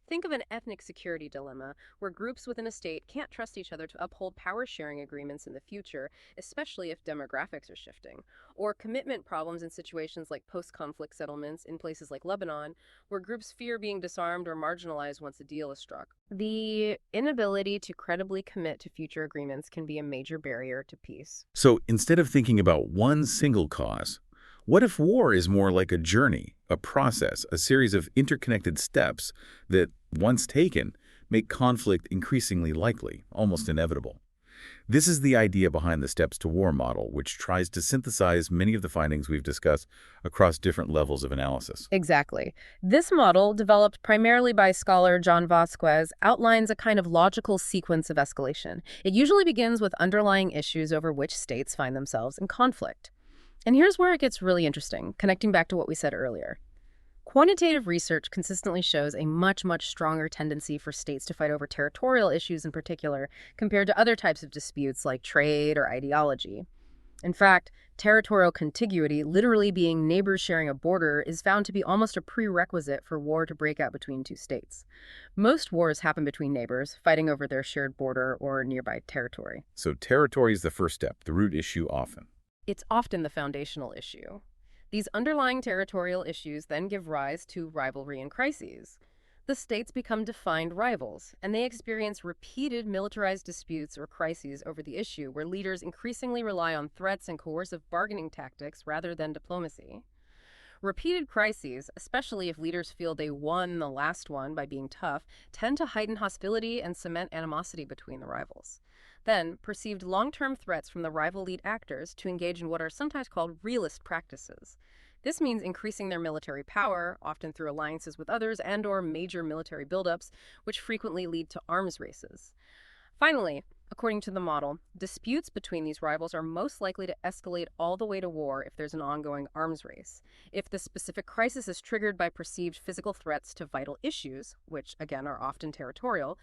Think of an ethnic security dilemma where groups within a state can't trust each other to uphold power sharing agreements in the future, especially if demographics are shifting. Or commitment problems in situations like post-conflict settlements in places like Lebanon, where groups fear being disarmed or marginalized once a deal is struck. The inability to credibly commit to future agreements can be a major barrier to peace. So instead of thinking about one single cause, what if war is more like a journey, a process, a series of interconnected steps that, once taken, make conflict increasingly likely, almost inevitable? This is the idea behind the Steps to War model, which tries to synthesize many of the findings we've discussed across different levels of analysis. Exactly. This model, developed primarily by scholar John Vasquez, outlines a kind of logical sequence of escalation. It usually begins with underlying issues over which states find themselves in conflict. And here's where it gets really interesting, connecting back to what we said earlier. Quantitative research consistently shows a much stronger tendency for states to fight over territorial issues in particular compared to other types of disputes like trade or ideology. In fact, territorial contiguity, literally being neighbors sharing a border, is found to be almost a prerequisite for war to break out between two states. Most wars happen between neighbors, fighting over their shared border or nearby territory. So territory is the first step, the root issue often. It's often the foundational issue. These underlying territorial issues then give rise to rivalry and crises. The states become defined rivals, and they experience repeated militarized disputes or crises over the issue, where leaders increasingly rely on threats and coercive bargaining tactics rather than diplomacy. Repeated crises, especially if leaders feel they won the last one by being tough, tend to heighten hostility and cement animosity between the rivals. Then, perceived long-term threats from the rival lead actors to engage in what are sometimes called realist practices. This means increasing their military power, often through alliances with others and/or major military buildups, which frequently lead to arms races. Finally, according to the model, disputes between these rivals are most likely to escalate all the way to war if there's an ongoing arms race. If the specific crisis is triggered by perceived physical threats to vital issues, which again are often territorial,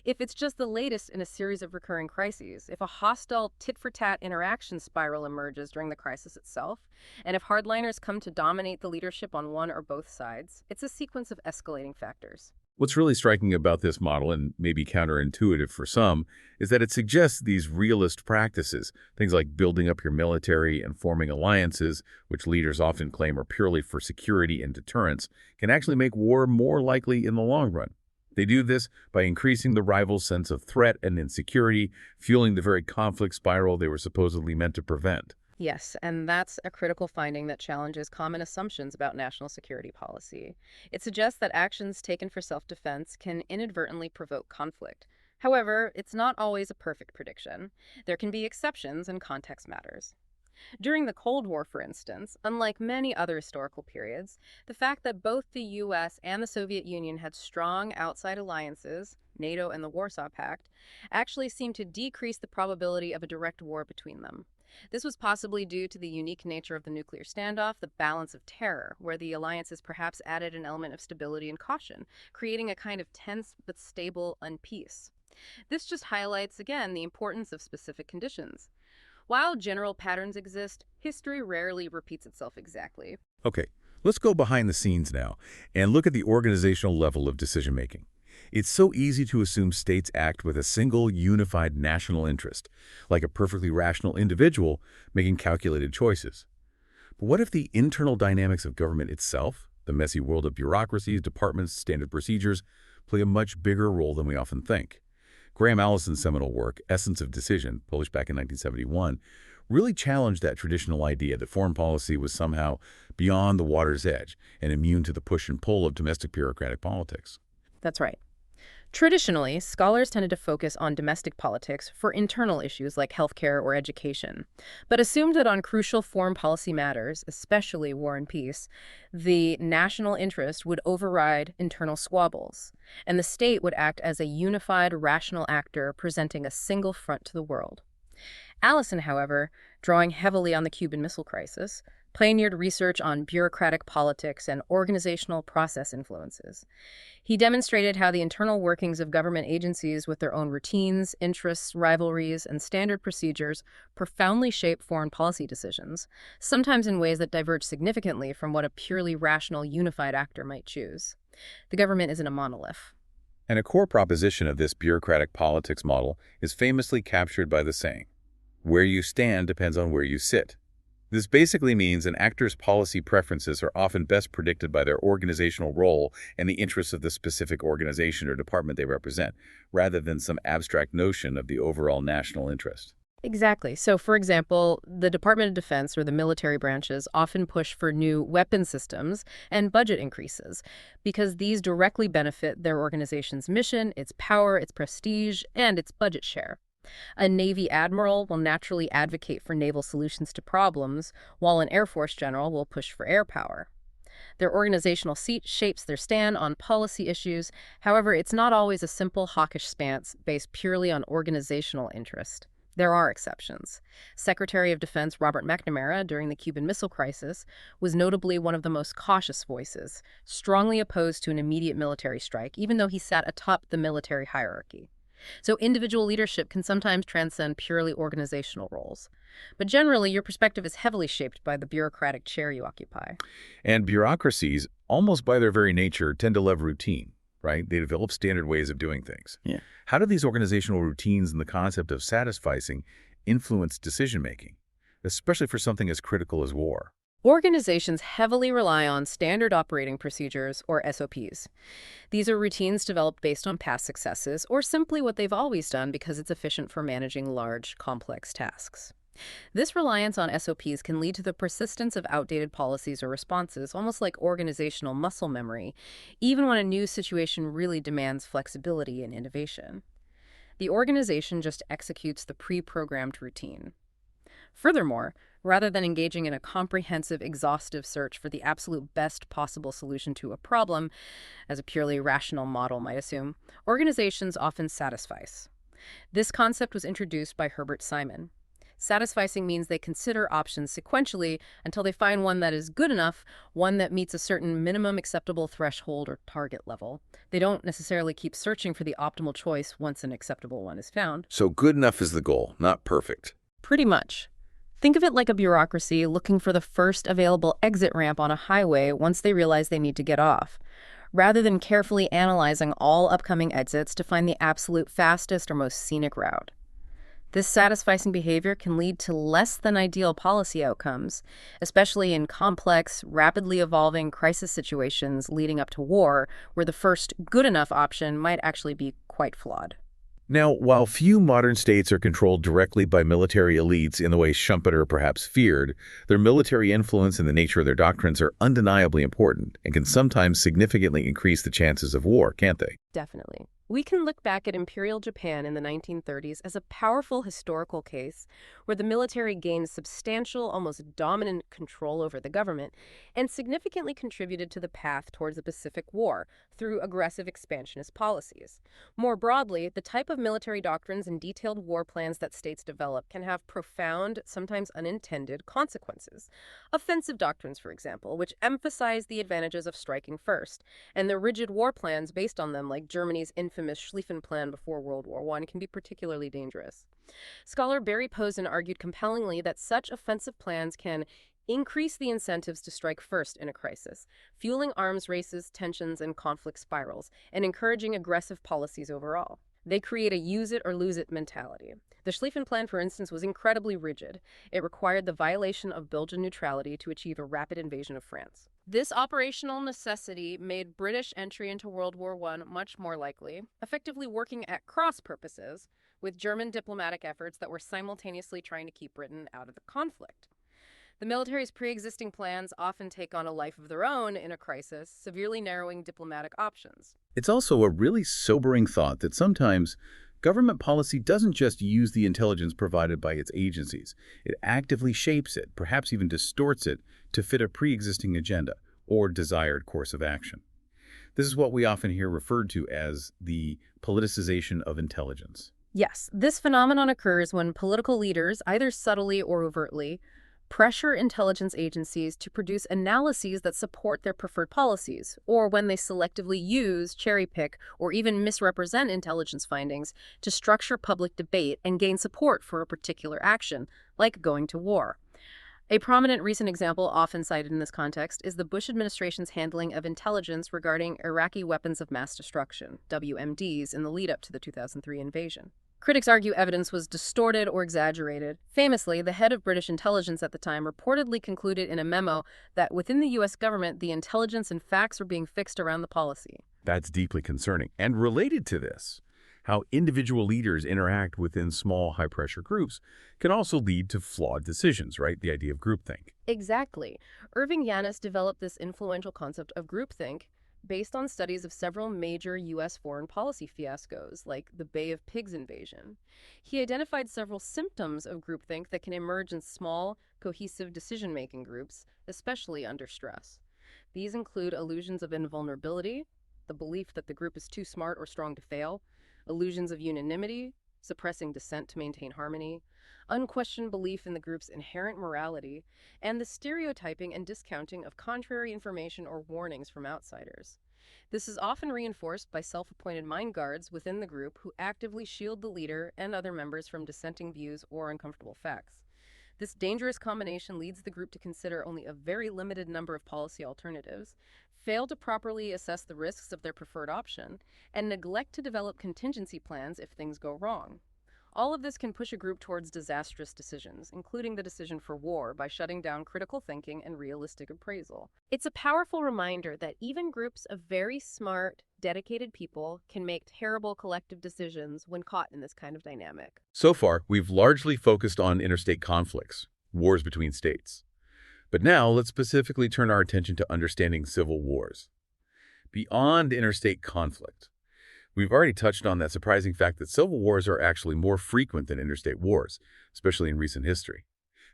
if it's just the latest in a series of recurring crises, if a hostile tit-for-tat interaction spiral emerges during the crisis itself, and if hardliners come to dominate the leadership on one or both sides, it's a sequence of escalating factors. What's really striking about this model, and maybe counterintuitive for some, is that it suggests these realist practices, things like building up your military and forming alliances, which leaders often claim are purely for security and deterrence, can actually make war more likely in the long run. They do this by increasing the rivals' sense of threat and insecurity, fueling the very conflict spiral they were supposedly meant to prevent. Yes, and that's a critical finding that challenges common assumptions about national security policy. It suggests that actions taken for self-defense can inadvertently provoke conflict. However, it's not always a perfect prediction. There can be exceptions and context matters. During the Cold War, for instance, unlike many other historical periods, the fact that both the US and the Soviet Union had strong outside alliances, NATO and the Warsaw Pact, actually seemed to decrease the probability of a direct war between them. This was possibly due to the unique nature of the nuclear standoff, the balance of terror, where the alliances perhaps added an element of stability and caution, creating a kind of tense but stable unpeace. This just highlights, again, the importance of specific conditions. While general patterns exist, history rarely repeats itself exactly. Okay, let's go behind the scenes now and look at the organizational level of decision-making. It's so easy to assume states act with a single, unified national interest, like a perfectly rational individual making calculated choices. But what if the internal dynamics of government itself, the messy world of bureaucracies, departments, standard procedures, play a much bigger role than we often think? Graham Allison's seminal work, Essence of Decision, published back in 1971, really challenged that traditional idea that foreign policy was somehow beyond the water's edge and immune to the push and pull of domestic bureaucratic politics. That's right. Traditionally, scholars tended to focus on domestic politics for internal issues like healthcare or education, but assumed that on crucial foreign policy matters, especially war and peace, the national interest would override internal squabbles, and the state would act as a unified, rational actor presenting a single front to the world. Allison, however, drawing heavily on the Cuban Missile Crisis, pioneered research on bureaucratic politics and organizational process influences. He demonstrated how the internal workings of government agencies with their own routines, interests, rivalries, and standard procedures profoundly shape foreign policy decisions, sometimes in ways that diverge significantly from what a purely rational, unified actor might choose. The government isn't a monolith. And a core proposition of this bureaucratic politics model is famously captured by the saying, "Where you stand depends on where you sit." This basically means an actor's policy preferences are often best predicted by their organizational role and the interests of the specific organization or department they represent, rather than some abstract notion of the overall national interest. Exactly. So, for example, the Department of Defense or the military branches often push for new weapon systems and budget increases because these directly benefit their organization's mission, its power, its prestige, and its budget share. A Navy admiral will naturally advocate for naval solutions to problems, while an Air Force general will push for air power. Their organizational seat shapes their stand on policy issues. However, it's not always a simple hawkish stance based purely on organizational interest. There are exceptions. Secretary of Defense Robert McNamara, during the Cuban Missile Crisis, was notably one of the most cautious voices, strongly opposed to an immediate military strike, even though he sat atop the military hierarchy. So individual leadership can sometimes transcend purely organizational roles. But generally, your perspective is heavily shaped by the bureaucratic chair you occupy. And bureaucracies, almost by their very nature, tend to love routine, right? They develop standard ways of doing things. Yeah. How do these organizational routines and the concept of satisficing influence decision-making, especially for something as critical as war? Organizations heavily rely on standard operating procedures, or SOPs. These are routines developed based on past successes, or simply what they've always done because it's efficient for managing large, complex tasks. This reliance on SOPs can lead to the persistence of outdated policies or responses, almost like organizational muscle memory, even when a new situation really demands flexibility and innovation. The organization just executes the pre-programmed routine. Furthermore, rather than engaging in a comprehensive, exhaustive search for the absolute best possible solution to a problem, as a purely rational model might assume, organizations often satisfice. This concept was introduced by Herbert Simon. Satisficing means they consider options sequentially until they find one that is good enough, one that meets a certain minimum acceptable threshold or target level. They don't necessarily keep searching for the optimal choice once an acceptable one is found. So good enough is the goal, not perfect. Pretty much. Think of it like a bureaucracy looking for the first available exit ramp on a highway once they realize they need to get off, rather than carefully analyzing all upcoming exits to find the absolute fastest or most scenic route. This satisficing behavior can lead to less than ideal policy outcomes, especially in complex, rapidly evolving crisis situations leading up to war, where the first good enough option might actually be quite flawed. Now, while few modern states are controlled directly by military elites in the way Schumpeter perhaps feared, their military influence and the nature of their doctrines are undeniably important and can sometimes significantly increase the chances of war, can't they? Definitely. We can look back at Imperial Japan in the 1930s as a powerful historical case where the military gained substantial, almost dominant control over the government and significantly contributed to the path towards the Pacific War through aggressive expansionist policies. More broadly, the type of military doctrines and detailed war plans that states develop can have profound, sometimes unintended, consequences. Offensive doctrines, for example, which emphasize the advantages of striking first, and the rigid war plans based on them, like Germany's infamous Schlieffen Plan before World War I, can be particularly dangerous. Scholar Barry Posen argued compellingly that such offensive plans can increase the incentives to strike first in a crisis, fueling arms races, tensions, and conflict spirals, and encouraging aggressive policies overall. They create a use-it-or-lose-it mentality. The Schlieffen Plan, for instance, was incredibly rigid. It required the violation of Belgian neutrality to achieve a rapid invasion of France. This operational necessity made British entry into World War I much more likely, effectively working at cross purposes with German diplomatic efforts that were simultaneously trying to keep Britain out of the conflict. The military's pre-existing plans often take on a life of their own in a crisis, severely narrowing diplomatic options. It's also a really sobering thought that sometimes government policy doesn't just use the intelligence provided by its agencies. It actively shapes it, perhaps even distorts it, to fit a pre-existing agenda or desired course of action. This is what we often hear referred to as the politicization of intelligence. Yes, this phenomenon occurs when political leaders, either subtly or overtly, pressure intelligence agencies to produce analyses that support their preferred policies, or when they selectively use, cherry-pick, or even misrepresent intelligence findings to structure public debate and gain support for a particular action, like going to war. A prominent recent example often cited in this context is the Bush administration's handling of intelligence regarding Iraqi weapons of mass destruction, WMDs, in the lead-up to the 2003 invasion. Critics argue evidence was distorted or exaggerated. Famously, the head of British intelligence at the time reportedly concluded in a memo that within the U.S. government, the intelligence and facts were being fixed around the policy. That's deeply concerning. And related to this, how individual leaders interact within small, high-pressure groups can also lead to flawed decisions, right? The idea of groupthink. Exactly. Irving Yannis developed this influential concept of groupthink based on studies of several major U.S. foreign policy fiascos, like the Bay of Pigs invasion. He identified several symptoms of groupthink that can emerge in small, cohesive decision-making groups, especially under stress. These include illusions of invulnerability, the belief that the group is too smart or strong to fail, illusions of unanimity, suppressing dissent to maintain harmony, unquestioned belief in the group's inherent morality, and the stereotyping and discounting of contrary information or warnings from outsiders. This is often reinforced by self-appointed mind guards within the group who actively shield the leader and other members from dissenting views or uncomfortable facts. This dangerous combination leads the group to consider only a very limited number of policy alternatives, fail to properly assess the risks of their preferred option, and neglect to develop contingency plans if things go wrong. All of this can push a group towards disastrous decisions, including the decision for war, by shutting down critical thinking and realistic appraisal. It's a powerful reminder that even groups of very smart, dedicated people can make terrible collective decisions when caught in this kind of dynamic. So far, we've largely focused on interstate conflicts, wars between states. But now, let's specifically turn our attention to understanding civil wars. Beyond interstate conflict, we've already touched on that surprising fact that civil wars are actually more frequent than interstate wars, especially in recent history.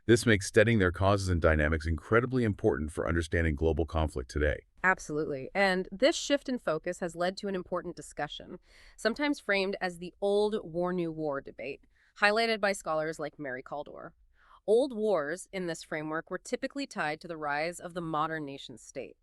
This makes studying their causes and dynamics incredibly important for understanding global conflict today. Absolutely. And this shift in focus has led to an important discussion, sometimes framed as the old war-new war debate, highlighted by scholars like Mary Kaldor. Old wars in this framework were typically tied to the rise of the modern nation state.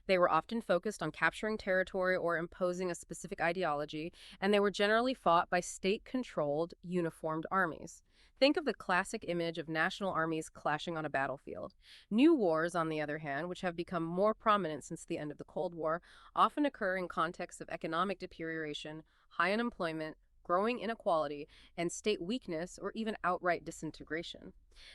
They were often focused on capturing territory or imposing a specific ideology, and they were generally fought by state-controlled, uniformed armies. Think of the classic image of national armies clashing on a battlefield. New wars, on the other hand, which have become more prominent since the end of the Cold War, often occur in contexts of economic deterioration, high unemployment, growing inequality, and state weakness or even outright disintegration.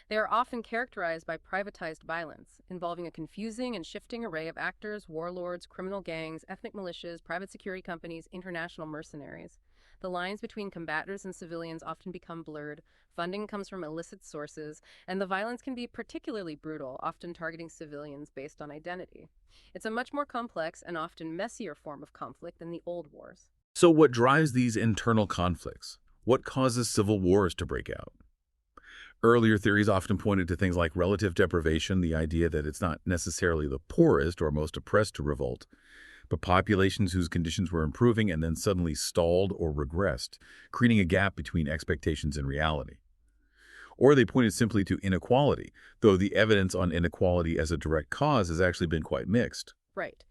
They are often characterized by privatized violence, involving a confusing and shifting array of actors, warlords, criminal gangs, ethnic militias, private security companies, international mercenaries. The lines between combatants and civilians often become blurred, funding comes from illicit sources, and the violence can be particularly brutal, often targeting civilians based on identity. It's a much more complex and often messier form of conflict than the old wars. So what drives these internal conflicts? What causes civil wars to break out? Earlier theories often pointed to things like relative deprivation, the idea that it's not necessarily the poorest or most oppressed to revolt, but populations whose conditions were improving and then suddenly stalled or regressed, creating a gap between expectations and reality. Or they pointed simply to inequality, though the evidence on inequality as a direct cause has actually been quite mixed. Right.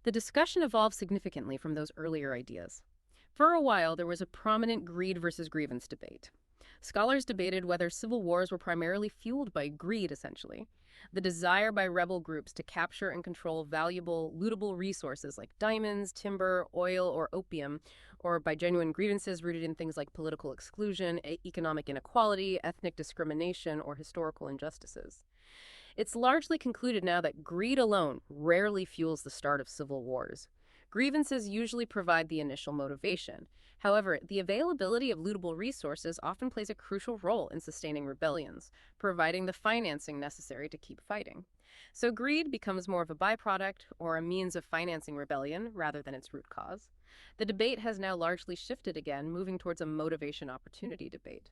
The discussion evolved significantly from those earlier ideas. For a while, there was a prominent greed versus grievance debate. Scholars debated whether civil wars were primarily fueled by greed, essentially. The desire by rebel groups to capture and control valuable, lootable resources like diamonds, timber, oil, or opium, or by genuine grievances rooted in things like political exclusion, economic inequality, ethnic discrimination, or historical injustices. It's largely concluded now that greed alone rarely fuels the start of civil wars. Grievances usually provide the initial motivation. However, the availability of lootable resources often plays a crucial role in sustaining rebellions, providing the financing necessary to keep fighting. So greed becomes more of a byproduct or a means of financing rebellion rather than its root cause. The debate has now largely shifted again, moving towards a motivation opportunity debate.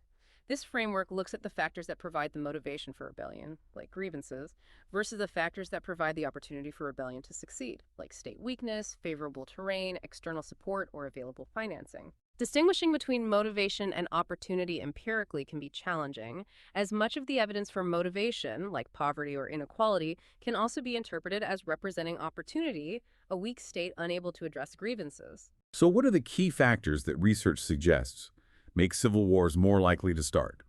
This framework looks at the factors that provide the motivation for rebellion, like grievances, versus the factors that provide the opportunity for rebellion to succeed, like state weakness, favorable terrain, external support, or available financing. Distinguishing between motivation and opportunity empirically can be challenging, as much of the evidence for motivation, like poverty or inequality, can also be interpreted as representing opportunity, a weak state unable to address grievances. So what are the key factors that research suggests make civil wars more likely to start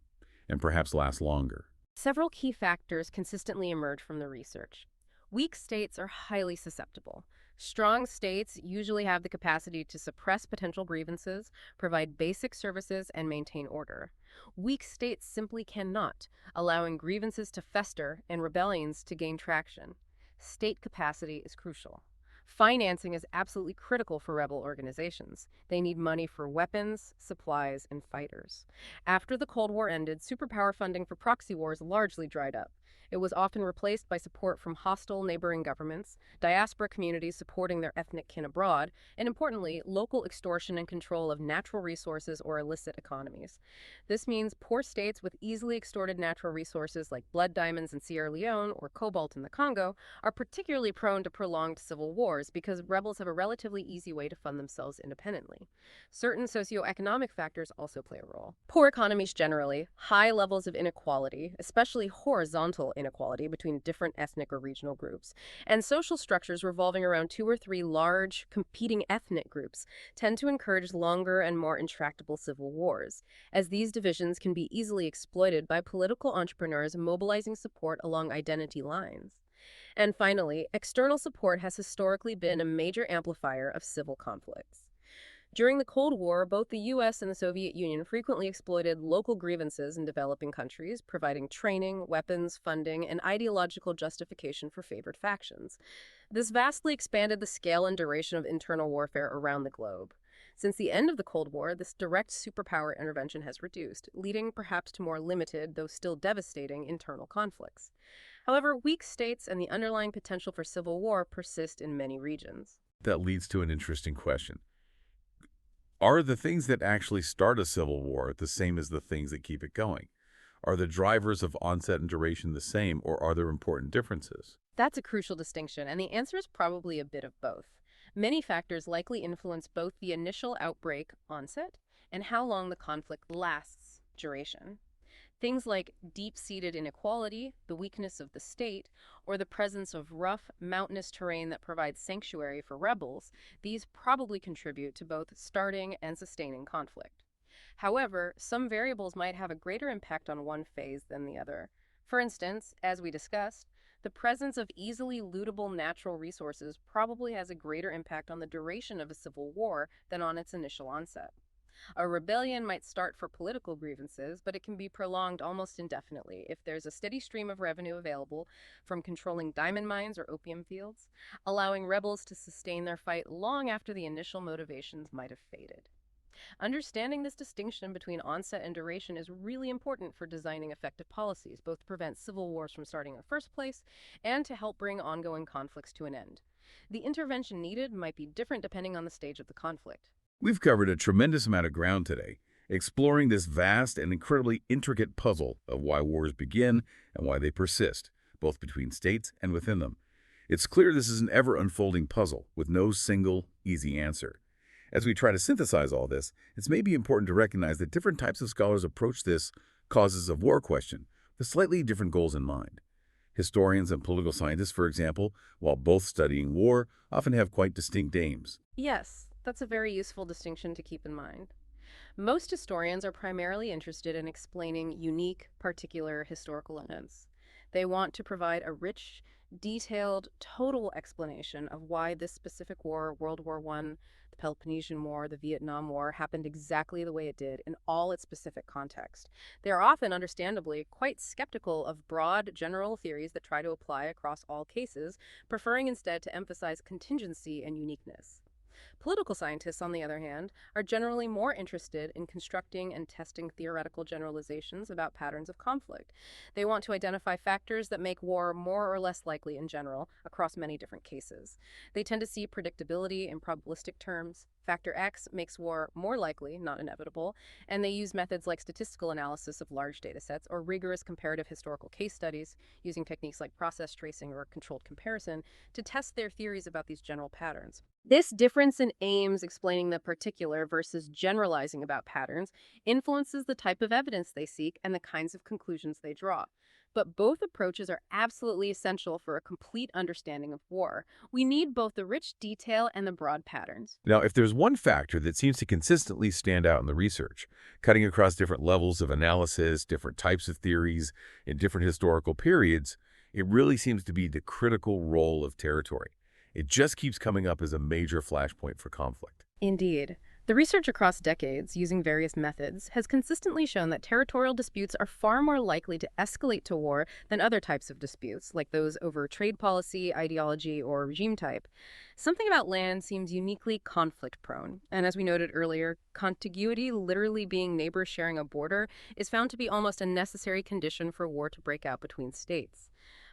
and perhaps last longer? Several key factors consistently emerge from the research. Weak states are highly susceptible. Strong states usually have the capacity to suppress potential grievances, provide basic services, and maintain order. Weak states simply cannot, allowing grievances to fester and rebellions to gain traction. State capacity is crucial. Financing is absolutely critical for rebel organizations. They need money for weapons, supplies, and fighters. After the Cold War ended, superpower funding for proxy wars largely dried up. It was often replaced by support from hostile neighboring governments, diaspora communities supporting their ethnic kin abroad, and importantly, local extortion and control of natural resources or illicit economies. This means poor states with easily extorted natural resources like blood diamonds in Sierra Leone or cobalt in the Congo are particularly prone to prolonged civil wars because rebels have a relatively easy way to fund themselves independently. Certain socioeconomic factors also play a role. Poor economies generally, high levels of inequality, especially horizontal inequality between different ethnic or regional groups, and social structures revolving around two or three large, competing ethnic groups tend to encourage longer and more intractable civil wars, as these divisions can be easily exploited by political entrepreneurs mobilizing support along identity lines. And finally, external support has historically been a major amplifier of civil conflicts. During the Cold War, both the US and the Soviet Union frequently exploited local grievances in developing countries, providing training, weapons, funding, and ideological justification for favored factions. This vastly expanded the scale and duration of internal warfare around the globe. Since the end of the Cold War, this direct superpower intervention has reduced, leading perhaps to more limited, though still devastating, internal conflicts. However, weak states and the underlying potential for civil war persist in many regions. That leads to an interesting question. Are the things that actually start a civil war the same as the things that keep it going? Are the drivers of onset and duration the same, or are there important differences? That's a crucial distinction, and the answer is probably a bit of both. Many factors likely influence both the initial outbreak, onset, and how long the conflict lasts, duration. Things like deep-seated inequality, the weakness of the state, or the presence of rough, mountainous terrain that provides sanctuary for rebels, these probably contribute to both starting and sustaining conflict. However, some variables might have a greater impact on one phase than the other. For instance, as we discussed, the presence of easily lootable natural resources probably has a greater impact on the duration of a civil war than on its initial onset. A rebellion might start for political grievances, but it can be prolonged almost indefinitely if there's a steady stream of revenue available from controlling diamond mines or opium fields, allowing rebels to sustain their fight long after the initial motivations might have faded. Understanding this distinction between onset and duration is really important for designing effective policies, both to prevent civil wars from starting in the first place and to help bring ongoing conflicts to an end. The intervention needed might be different depending on the stage of the conflict. We've covered a tremendous amount of ground today, exploring this vast and incredibly intricate puzzle of why wars begin and why they persist, both between states and within them. It's clear this is an ever-unfolding puzzle with no single, easy answer. As we try to synthesize all this, it's maybe important to recognize that different types of scholars approach this causes of war question with slightly different goals in mind. Historians and political scientists, for example, while both studying war, often have quite distinct aims. Yes, that's a very useful distinction to keep in mind. Most historians are primarily interested in explaining unique, particular historical events. They want to provide a rich, detailed, total explanation of why this specific war, World War I, the Peloponnesian War, the Vietnam War, happened exactly the way it did in all its specific context. They are often, understandably, quite skeptical of broad, general theories that try to apply across all cases, preferring instead to emphasize contingency and uniqueness. Political scientists, on the other hand, are generally more interested in constructing and testing theoretical generalizations about patterns of conflict. They want to identify factors that make war more or less likely in general across many different cases. They tend to see predictability in probabilistic terms. Factor X makes war more likely, not inevitable, and they use methods like statistical analysis of large data sets or rigorous comparative historical case studies, using techniques like process tracing or controlled comparison, to test their theories about these general patterns. This difference in aims explaining the particular versus generalizing about patterns influences the type of evidence they seek and the kinds of conclusions they draw. But both approaches are absolutely essential for a complete understanding of war. We need both the rich detail and the broad patterns. Now, if there's one factor that seems to consistently stand out in the research, cutting across different levels of analysis, different types of theories, in different historical periods, it really seems to be the critical role of territory. It just keeps coming up as a major flashpoint for conflict. Indeed. The research across decades, using various methods, has consistently shown that territorial disputes are far more likely to escalate to war than other types of disputes, like those over trade policy, ideology, or regime type. Something about land seems uniquely conflict-prone, and as we noted earlier, contiguity, literally being neighbors sharing a border, is found to be almost a necessary condition for war to break out between states.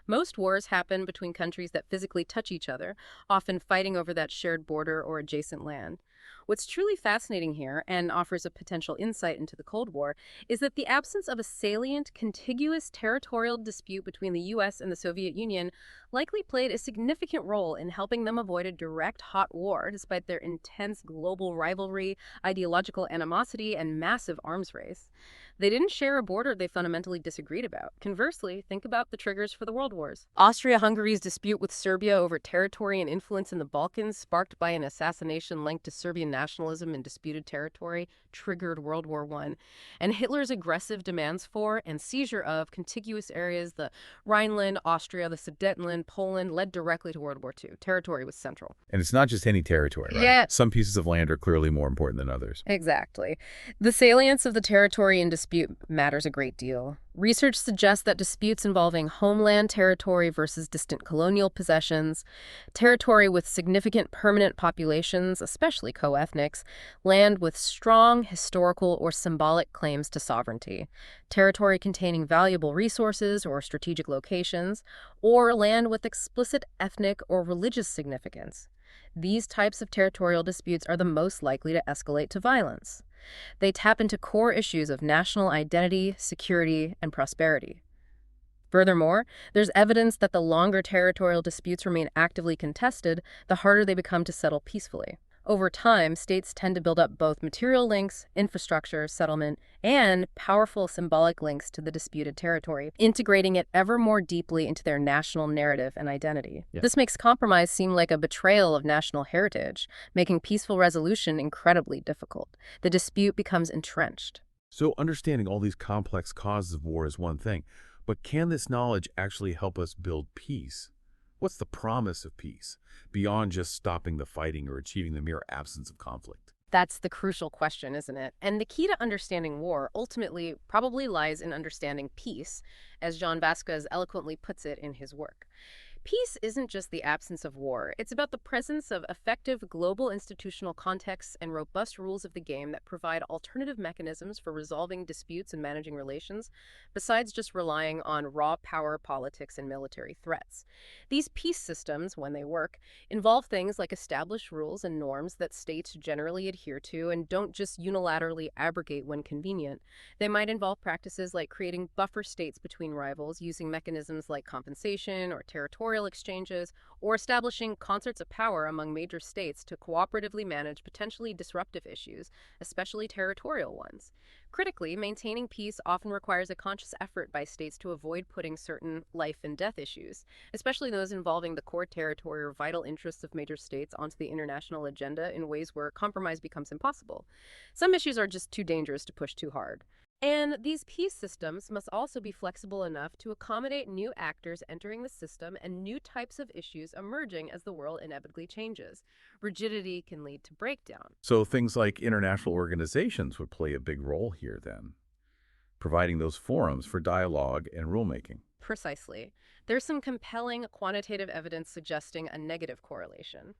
Most wars happen between countries that physically touch each other, often fighting over that shared border or adjacent land. What's truly fascinating here, and offers a potential insight into the Cold War, is that the absence of a salient, contiguous territorial dispute between the US and the Soviet Union likely played a significant role in helping them avoid a direct hot war despite their intense global rivalry, ideological animosity, and massive arms race. They didn't share a border they fundamentally disagreed about. Conversely, think about the triggers for the World Wars. Austria-Hungary's dispute with Serbia over territory and influence in the Balkans, sparked by an assassination linked to Serbian nationalism in disputed territory, triggered World War I. And Hitler's aggressive demands for and seizure of contiguous areas, the Rhineland, Austria, the Sudetenland, Poland, led directly to World War II. Territory was central. And it's not just any territory, right? Yeah. Some pieces of land are clearly more important than others. Exactly. The salience of the territory in dispute matters a great deal. Research suggests that disputes involving homeland territory versus distant colonial possessions, territory with significant permanent populations, especially co-ethnics, land with strong historical or symbolic claims to sovereignty, territory containing valuable resources or strategic locations, or land with explicit ethnic or religious significance. These types of territorial disputes are the most likely to escalate to violence. They tap into core issues of national identity, security, and prosperity. Furthermore, there's evidence that the longer territorial disputes remain actively contested, the harder they become to settle peacefully. Over time, states tend to build up both material links, infrastructure, settlement, and powerful symbolic links to the disputed territory, integrating it ever more deeply into their national narrative and identity. Yeah. This makes compromise seem like a betrayal of national heritage, making peaceful resolution incredibly difficult. The dispute becomes entrenched. So understanding all these complex causes of war is one thing, but can this knowledge actually help us build peace? What's the promise of peace, beyond just stopping the fighting or achieving the mere absence of conflict? That's the crucial question, isn't it? And the key to understanding war ultimately probably lies in understanding peace, as John Vasquez eloquently puts it in his work. Peace isn't just the absence of war. It's about the presence of effective global institutional contexts and robust rules of the game that provide alternative mechanisms for resolving disputes and managing relations, besides just relying on raw power politics and military threats. These peace systems, when they work, involve things like established rules and norms that states generally adhere to and don't just unilaterally abrogate when convenient. They might involve practices like creating buffer states between rivals using mechanisms like compensation or territorial exchanges, or establishing concerts of power among major states to cooperatively manage potentially disruptive issues, especially territorial ones. Critically, maintaining peace often requires a conscious effort by states to avoid putting certain life and death issues, especially those involving the core territory or vital interests of major states, onto the international agenda in ways where compromise becomes impossible. Some issues are just too dangerous to push too hard. And these peace systems must also be flexible enough to accommodate new actors entering the system and new types of issues emerging as the world inevitably changes. Rigidity can lead to breakdown. So things like international organizations would play a big role here then, providing those forums for dialogue and rulemaking. Precisely. There's some compelling quantitative evidence suggesting a negative correlation.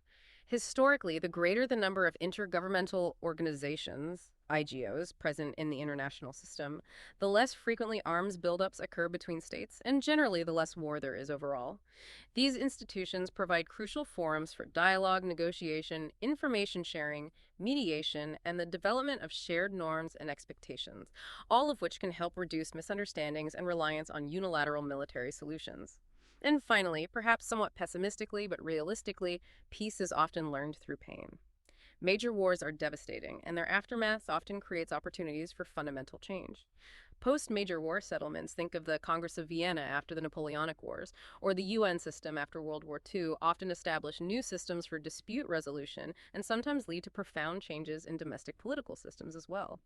Historically, the greater the number of intergovernmental organizations, IGOs, present in the international system, the less frequently arms buildups occur between states, and generally the less war there is overall. These institutions provide crucial forums for dialogue, negotiation, information sharing, mediation, and the development of shared norms and expectations, all of which can help reduce misunderstandings and reliance on unilateral military solutions. And finally, perhaps somewhat pessimistically but realistically, peace is often learned through pain. Major wars are devastating, and their aftermath often creates opportunities for fundamental change. Post-major war settlements, think of the Congress of Vienna after the Napoleonic Wars, or the UN system after World War II, often establish new systems for dispute resolution and sometimes lead to profound changes in domestic political systems as well.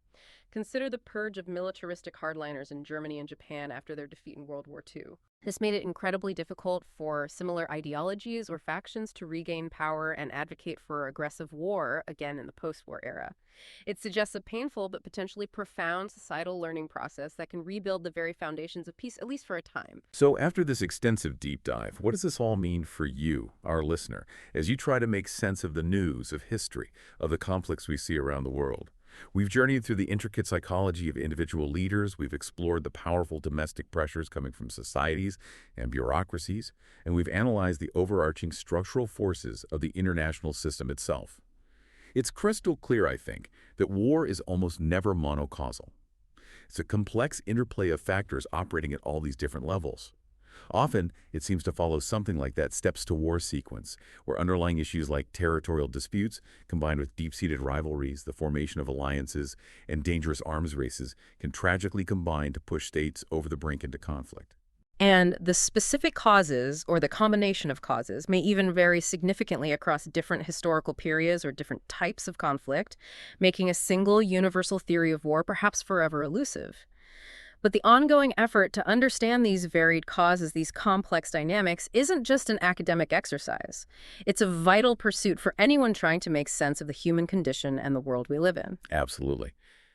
Consider the purge of militaristic hardliners in Germany and Japan after their defeat in World War II. This made it incredibly difficult for similar ideologies or factions to regain power and advocate for aggressive war again in the post-war era. It suggests a painful but potentially profound societal learning process that can rebuild the very foundations of peace, at least for a time. So after this extensive deep dive, what does this all mean for you, our listener, as you try to make sense of the news, of history, of the conflicts we see around the world? We've journeyed through the intricate psychology of individual leaders, we've explored the powerful domestic pressures coming from societies and bureaucracies, and we've analyzed the overarching structural forces of the international system itself. It's crystal clear, I think, that war is almost never monocausal. It's a complex interplay of factors operating at all these different levels. Often, it seems to follow something like that steps-to-war sequence, where underlying issues like territorial disputes, combined with deep-seated rivalries, the formation of alliances, and dangerous arms races, can tragically combine to push states over the brink into conflict. And the specific causes, or the combination of causes, may even vary significantly across different historical periods or different types of conflict, making a single universal theory of war perhaps forever elusive. But the ongoing effort to understand these varied causes, these complex dynamics, isn't just an academic exercise. It's a vital pursuit for anyone trying to make sense of the human condition and the world we live in. Absolutely.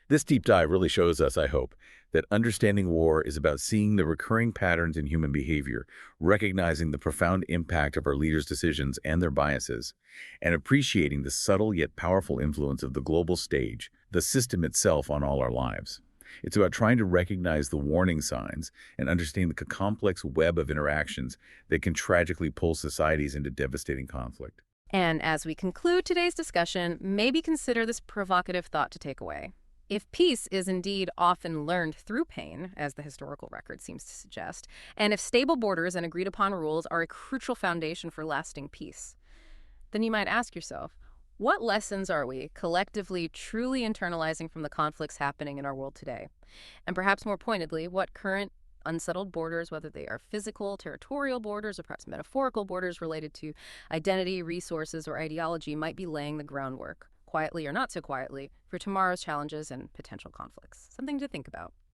This deep dive really shows us, I hope, that understanding war is about seeing the recurring patterns in human behavior, recognizing the profound impact of our leaders' decisions and their biases, and appreciating the subtle yet powerful influence of the global stage, the system itself, on all our lives. It's about trying to recognize the warning signs and understand the complex web of interactions that can tragically pull societies into devastating conflict. And as we conclude today's discussion, maybe consider this provocative thought to take away. If peace is indeed often learned through pain, as the historical record seems to suggest, and if stable borders and agreed upon rules are a crucial foundation for lasting peace, then you might ask yourself, what lessons are we collectively truly internalizing from the conflicts happening in our world today? And perhaps more pointedly, what current unsettled borders, whether they are physical, territorial borders, or perhaps metaphorical borders related to identity, resources, or ideology, might be laying the groundwork, quietly or not so quietly, for tomorrow's challenges and potential conflicts. Something to think about.